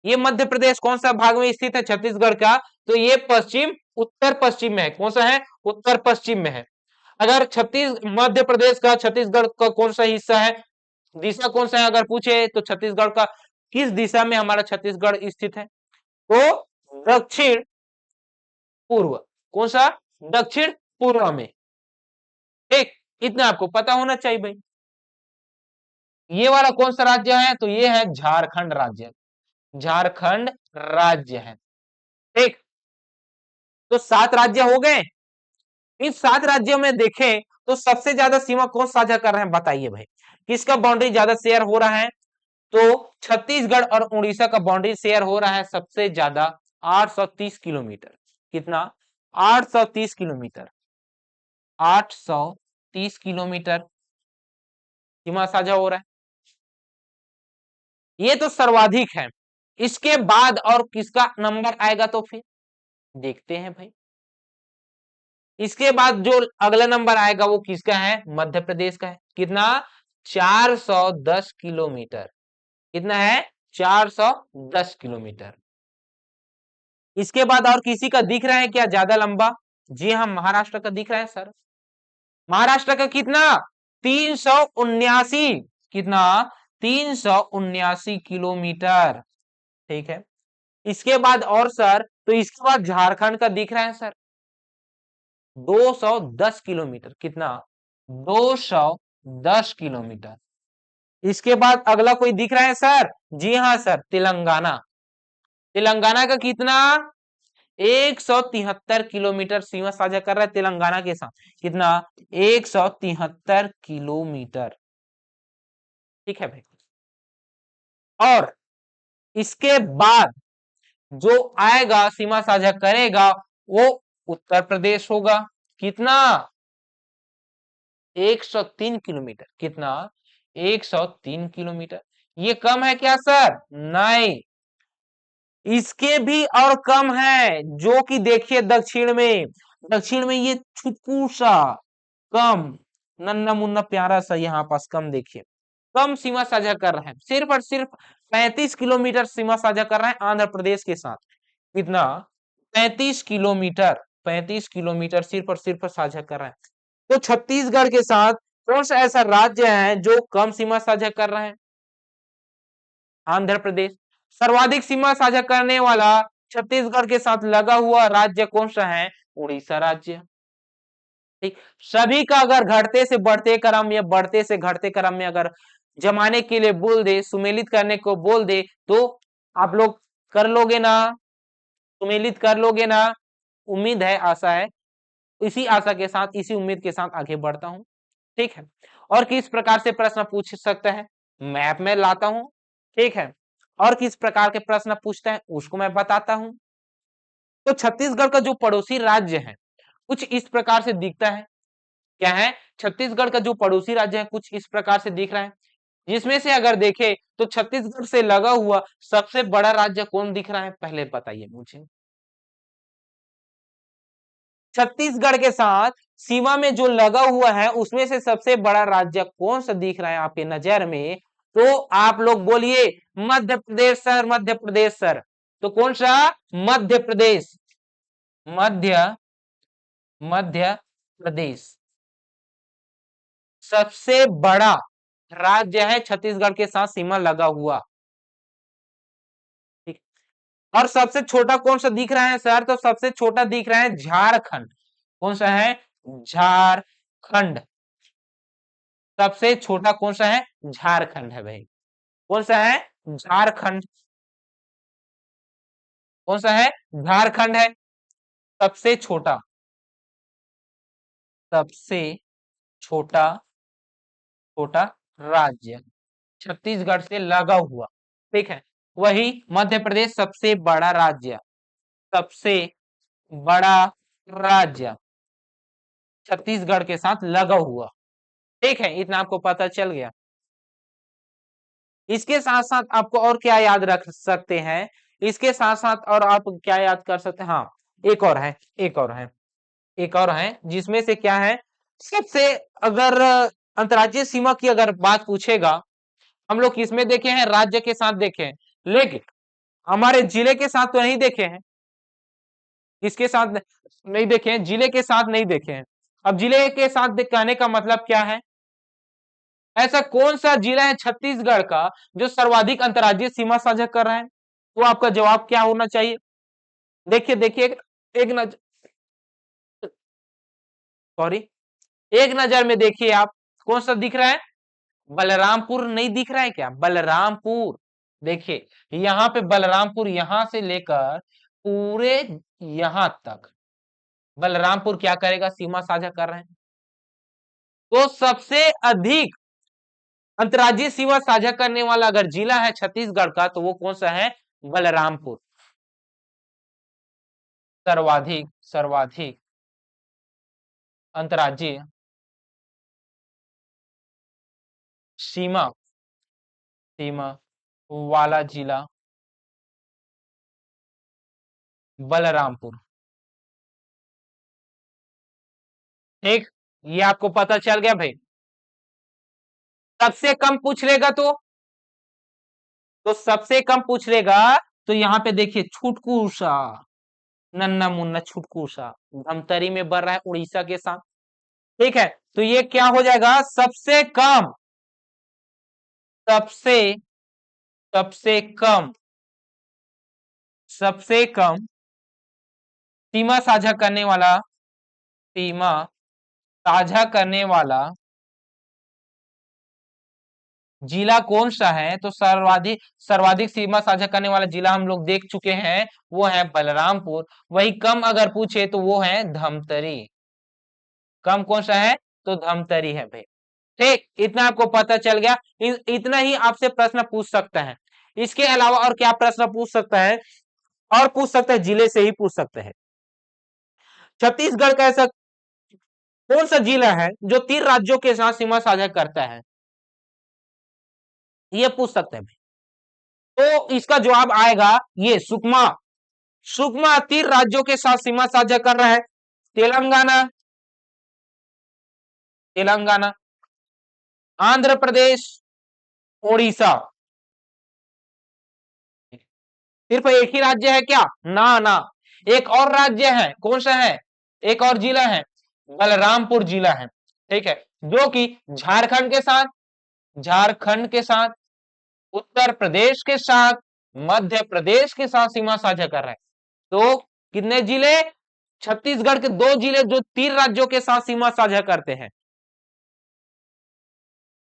A: ये मध्य प्रदेश कौन सा भाग में स्थित है छत्तीसगढ़ का, तो ये पश्चिम उत्तर पश्चिम में है, कौन सा है, उत्तर पश्चिम में है। अगर छत्तीस मध्य प्रदेश का छत्तीसगढ़ का कौन सा हिस्सा है, दिशा कौन सा है अगर पूछे, तो छत्तीसगढ़ का किस दिशा में हमारा छत्तीसगढ़ स्थित है, तो दक्षिण पूर्व, कौन सा, दक्षिण पूर्व में, ठीक। इतना आपको पता होना चाहिए भाई। ये वाला कौन सा राज्य है, तो ये है झारखंड राज्य, झारखंड राज्य है, ठीक। तो 7 राज्य हो गए। इन 7 राज्यों में देखें तो सबसे ज्यादा सीमा कौन साझा कर रहे हैं, बताइए भाई, किसका बाउंड्री ज्यादा शेयर हो रहा है, तो छत्तीसगढ़ और उड़ीसा का बाउंड्री शेयर हो रहा है सबसे ज्यादा 830 किलोमीटर। कितना, 830 किलोमीटर, 830 किलोमीटर सीमा साझा हो रहा है, ये तो सर्वाधिक है। इसके बाद और किसका नंबर आएगा, तो फिर देखते हैं भाई। इसके बाद जो अगला नंबर आएगा वो किसका है, मध्य प्रदेश का है। कितना, 410 किलोमीटर, कितना है, 410 किलोमीटर। इसके बाद और किसी का दिख रहा है क्या ज्यादा लंबा, जी हाँ, महाराष्ट्र का दिख रहा है सर। महाराष्ट्र का कितना, 379, कितना, 379 किलोमीटर, ठीक है। इसके बाद और सर, तो इसके बाद झारखंड का दिख रहा है सर, 210 किलोमीटर, कितना, 210 किलोमीटर। इसके बाद अगला कोई दिख रहा है सर, जी हाँ सर, तेलंगाना, तेलंगाना का कितना, 173 किलोमीटर सीमा साझा कर रहा है तेलंगाना के साथ, कितना, 173 किलोमीटर, ठीक है भाई। और इसके बाद जो आएगा सीमा साझा करेगा वो उत्तर प्रदेश होगा, कितना, 103 किलोमीटर, कितना, 103 किलोमीटर। ये कम है क्या सर, नहीं, इसके भी और कम है, जो कि देखिए दक्षिण में, दक्षिण में ये छुटकू सा कम, नन्ना मुन्ना प्यारा सा यहाँ पास कम, देखिए कम सीमा साझा कर रहे हैं, सिर्फ और सिर्फ 35 किलोमीटर सीमा साझा कर रहे हैं आंध्र प्रदेश के साथ। कितना, 35 किलोमीटर, 35 किलोमीटर सिर्फ और सिर्फ साझा कर रहे हैं। तो छत्तीसगढ़ के साथ कौन सा ऐसा राज्य है जो कम सीमा साझा कर रहे हैं, आंध्र प्रदेश। सर्वाधिक सीमा साझा करने वाला छत्तीसगढ़ के साथ लगा हुआ राज्य कौन सा है, उड़ीसा राज्य, ठीक। सभी का अगर घटते से बढ़ते क्रम या बढ़ते से घटते क्रम में अगर जमाने के लिए बोल दे, सुमेलित करने को बोल दे, तो आप लोग कर लोगे ना, सुमेलित कर लोगे ना, उम्मीद है, आशा है। इसी आशा के साथ, इसी उम्मीद के साथ आगे बढ़ता हूं, ठीक है। और किस प्रकार से प्रश्न पूछ सकता है, मैप में लाता हूं, ठीक है। और किस प्रकार के प्रश्न पूछता है उसको मैं बताता हूं। तो छत्तीसगढ़ का जो पड़ोसी राज्य है कुछ इस प्रकार से दिखता है, क्या है, छत्तीसगढ़ का जो पड़ोसी राज्य है कुछ इस प्रकार से दिख रहा है, जिसमें से अगर देखें तो छत्तीसगढ़ से लगा हुआ सबसे बड़ा राज्य कौन दिख रहा है, पहले बताइए मुझे। छत्तीसगढ़ के साथ सीमा में जो लगा हुआ है उसमें से सबसे बड़ा राज्य कौन सा दिख रहा है आपके नजर में, तो आप लोग बोलिए मध्य प्रदेश सर, मध्य प्रदेश सर। तो कौन सा, मध्य प्रदेश, मध्य, मध्य प्रदेश सबसे बड़ा राज्य है छत्तीसगढ़ के साथ सीमा लगा हुआ। ठीक। और सबसे छोटा कौन सा दिख रहा है सर? तो सबसे छोटा दिख रहा है झारखंड। कौन सा है? झारखंड। सबसे छोटा कौन सा है? झारखंड है भाई। कौन सा है? झारखंड। कौन सा है? झारखंड है सबसे छोटा। सबसे छोटा छोटा राज्य छत्तीसगढ़ से लगा हुआ। ठीक है। वही मध्य प्रदेश सबसे बड़ा राज्य। सबसे बड़ा राज्य छत्तीसगढ़ के साथ लगा हुआ। ठीक है, इतना आपको पता चल गया। इसके साथ साथ आपको और क्या याद रख सकते हैं? इसके साथ साथ और आप क्या याद कर सकते हैं? हाँ, एक और है, एक और है, एक और है, जिसमें से क्या है, सबसे, अगर अंतर्राज्यीय सीमा की अगर बात पूछेगा, हम लोग किसमें देखे हैं? राज्य के साथ देखे हैं, लेकिन हमारे जिले के साथ तो नहीं देखे हैं। किसके साथ नहीं देखे हैं? जिले के साथ नहीं देखे हैं। अब जिले के साथ कहने का मतलब क्या है? ऐसा कौन सा जिला है छत्तीसगढ़ का जो सर्वाधिक अंतर्राज्यीय सीमा साझा कर रहा है? तो आपका जवाब क्या होना चाहिए? देखिए देखिए, एक नजर, सॉरी, एक नजर में देखिए आप, कौन सा दिख रहा है? बलरामपुर नहीं दिख रहा है क्या? बलरामपुर। देखिए, यहाँ पे बलरामपुर, यहां से लेकर पूरे यहां तक बलरामपुर क्या करेगा? सीमा साझा कर रहे हैं। तो सबसे अधिक अंतर्राज्यीय सीमा साझा करने वाला अगर जिला है छत्तीसगढ़ का, तो वो कौन सा है? बलरामपुर। सर्वाधिक सर्वाधिक अंतर्राज्यीय सीमा सीमा वाला जिला बलरामपुर। ठीक, ये आपको पता चल गया भाई। सबसे कम पूछ लेगा तो सबसे कम पूछ लेगा, तो यहाँ पे देखिए, छुटकू सा, नन्ना मुन्ना छुटकू सा धमतरी में बढ़ रहा है उड़ीसा के साथ। ठीक है, तो ये क्या हो जाएगा? सबसे कम, सबसे सबसे कम, सबसे कम सीमा साझा करने वाला, सीमा साझा करने वाला जिला कौन सा है? तो सर्वाधिक सर्वाधिक सीमा साझा करने वाला जिला हम लोग देख चुके हैं, वो है बलरामपुर। वही कम अगर पूछे तो वो है धमतरी। कम कौन सा है? तो धमतरी है भाई। ठीक, इतना आपको पता चल गया। इतना ही आपसे प्रश्न पूछ सकता है। इसके अलावा और क्या प्रश्न पूछ सकता है? और पूछ सकता है, जिले से ही पूछ सकते हैं। छत्तीसगढ़ का ऐसा कौन सा जिला है जो 3 राज्यों के साथ सीमा साझा करता है? ये पूछ सकते हैं। तो इसका जवाब आएगा ये, सुकमा। सुकमा 3 राज्यों के साथ सीमा साझा कर रहा है। तेलंगाना, तेलंगाना, आंध्र प्रदेश, ओडिशा। सिर्फ एक ही राज्य है क्या? ना ना, एक और राज्य है। कौन सा है? एक और जिला है, बलरामपुर जिला है। ठीक है, जो कि झारखंड के साथ, झारखंड के साथ, उत्तर प्रदेश के साथ, मध्य प्रदेश के साथ सीमा साझा कर रहा है। तो कितने जिले? छत्तीसगढ़ के 2 जिले जो 3 राज्यों के साथ सीमा साझा करते हैं।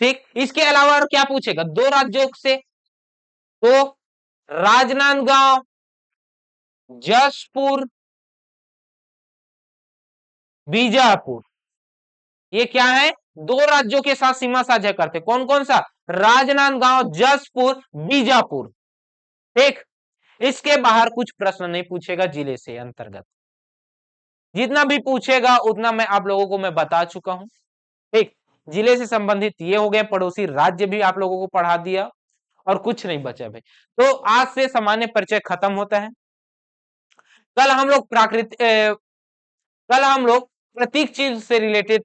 A: ठीक, इसके अलावा और क्या पूछेगा 2 राज्यों से? तो राजनांदगांव, जशपुर, बीजापुर, ये क्या है? 2 राज्यों के साथ सीमा साझा करते। कौन कौन सा? राजनांदगांव, जशपुर, बीजापुर। ठीक, इसके बाहर कुछ प्रश्न नहीं पूछेगा जिले से अंतर्गत। जितना भी पूछेगा उतना मैं आप लोगों को मैं बता चुका हूं। ठीक, जिले से संबंधित ये हो गए, पड़ोसी राज्य भी आप लोगों को पढ़ा दिया, और कुछ नहीं बचा भाई। तो आज से सामान्य परिचय खत्म होता है। कल हम लोग कल हम लोग प्रतीक चिन्ह से रिलेटेड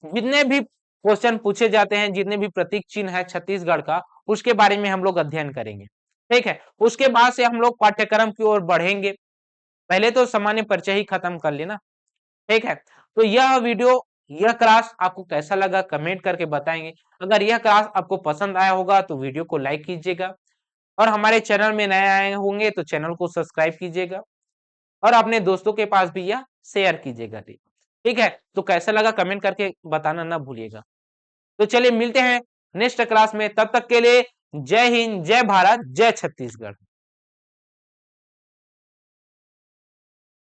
A: जितने भी क्वेश्चन पूछे जाते हैं, जितने भी प्रतीक चिन्ह है छत्तीसगढ़ का, उसके बारे में हम लोग अध्ययन करेंगे। ठीक है, उसके बाद से हम लोग पाठ्यक्रम की ओर बढ़ेंगे। पहले तो सामान्य परिचय ही खत्म कर लेना। ठीक है, तो यह वीडियो, यह क्लास आपको कैसा लगा कमेंट करके बताएंगे। अगर यह क्लास आपको पसंद आया होगा तो वीडियो को लाइक कीजिएगा, और हमारे चैनल में नए आए होंगे तो चैनल को सब्सक्राइब कीजिएगा, और अपने दोस्तों के पास भी यह शेयर कीजिएगा। ठीक है, तो कैसा लगा कमेंट करके बताना ना भूलिएगा। तो चलिए मिलते हैं नेक्स्ट क्लास में, तब तक के लिए जय हिंद, जय भारत, जय छत्तीसगढ़।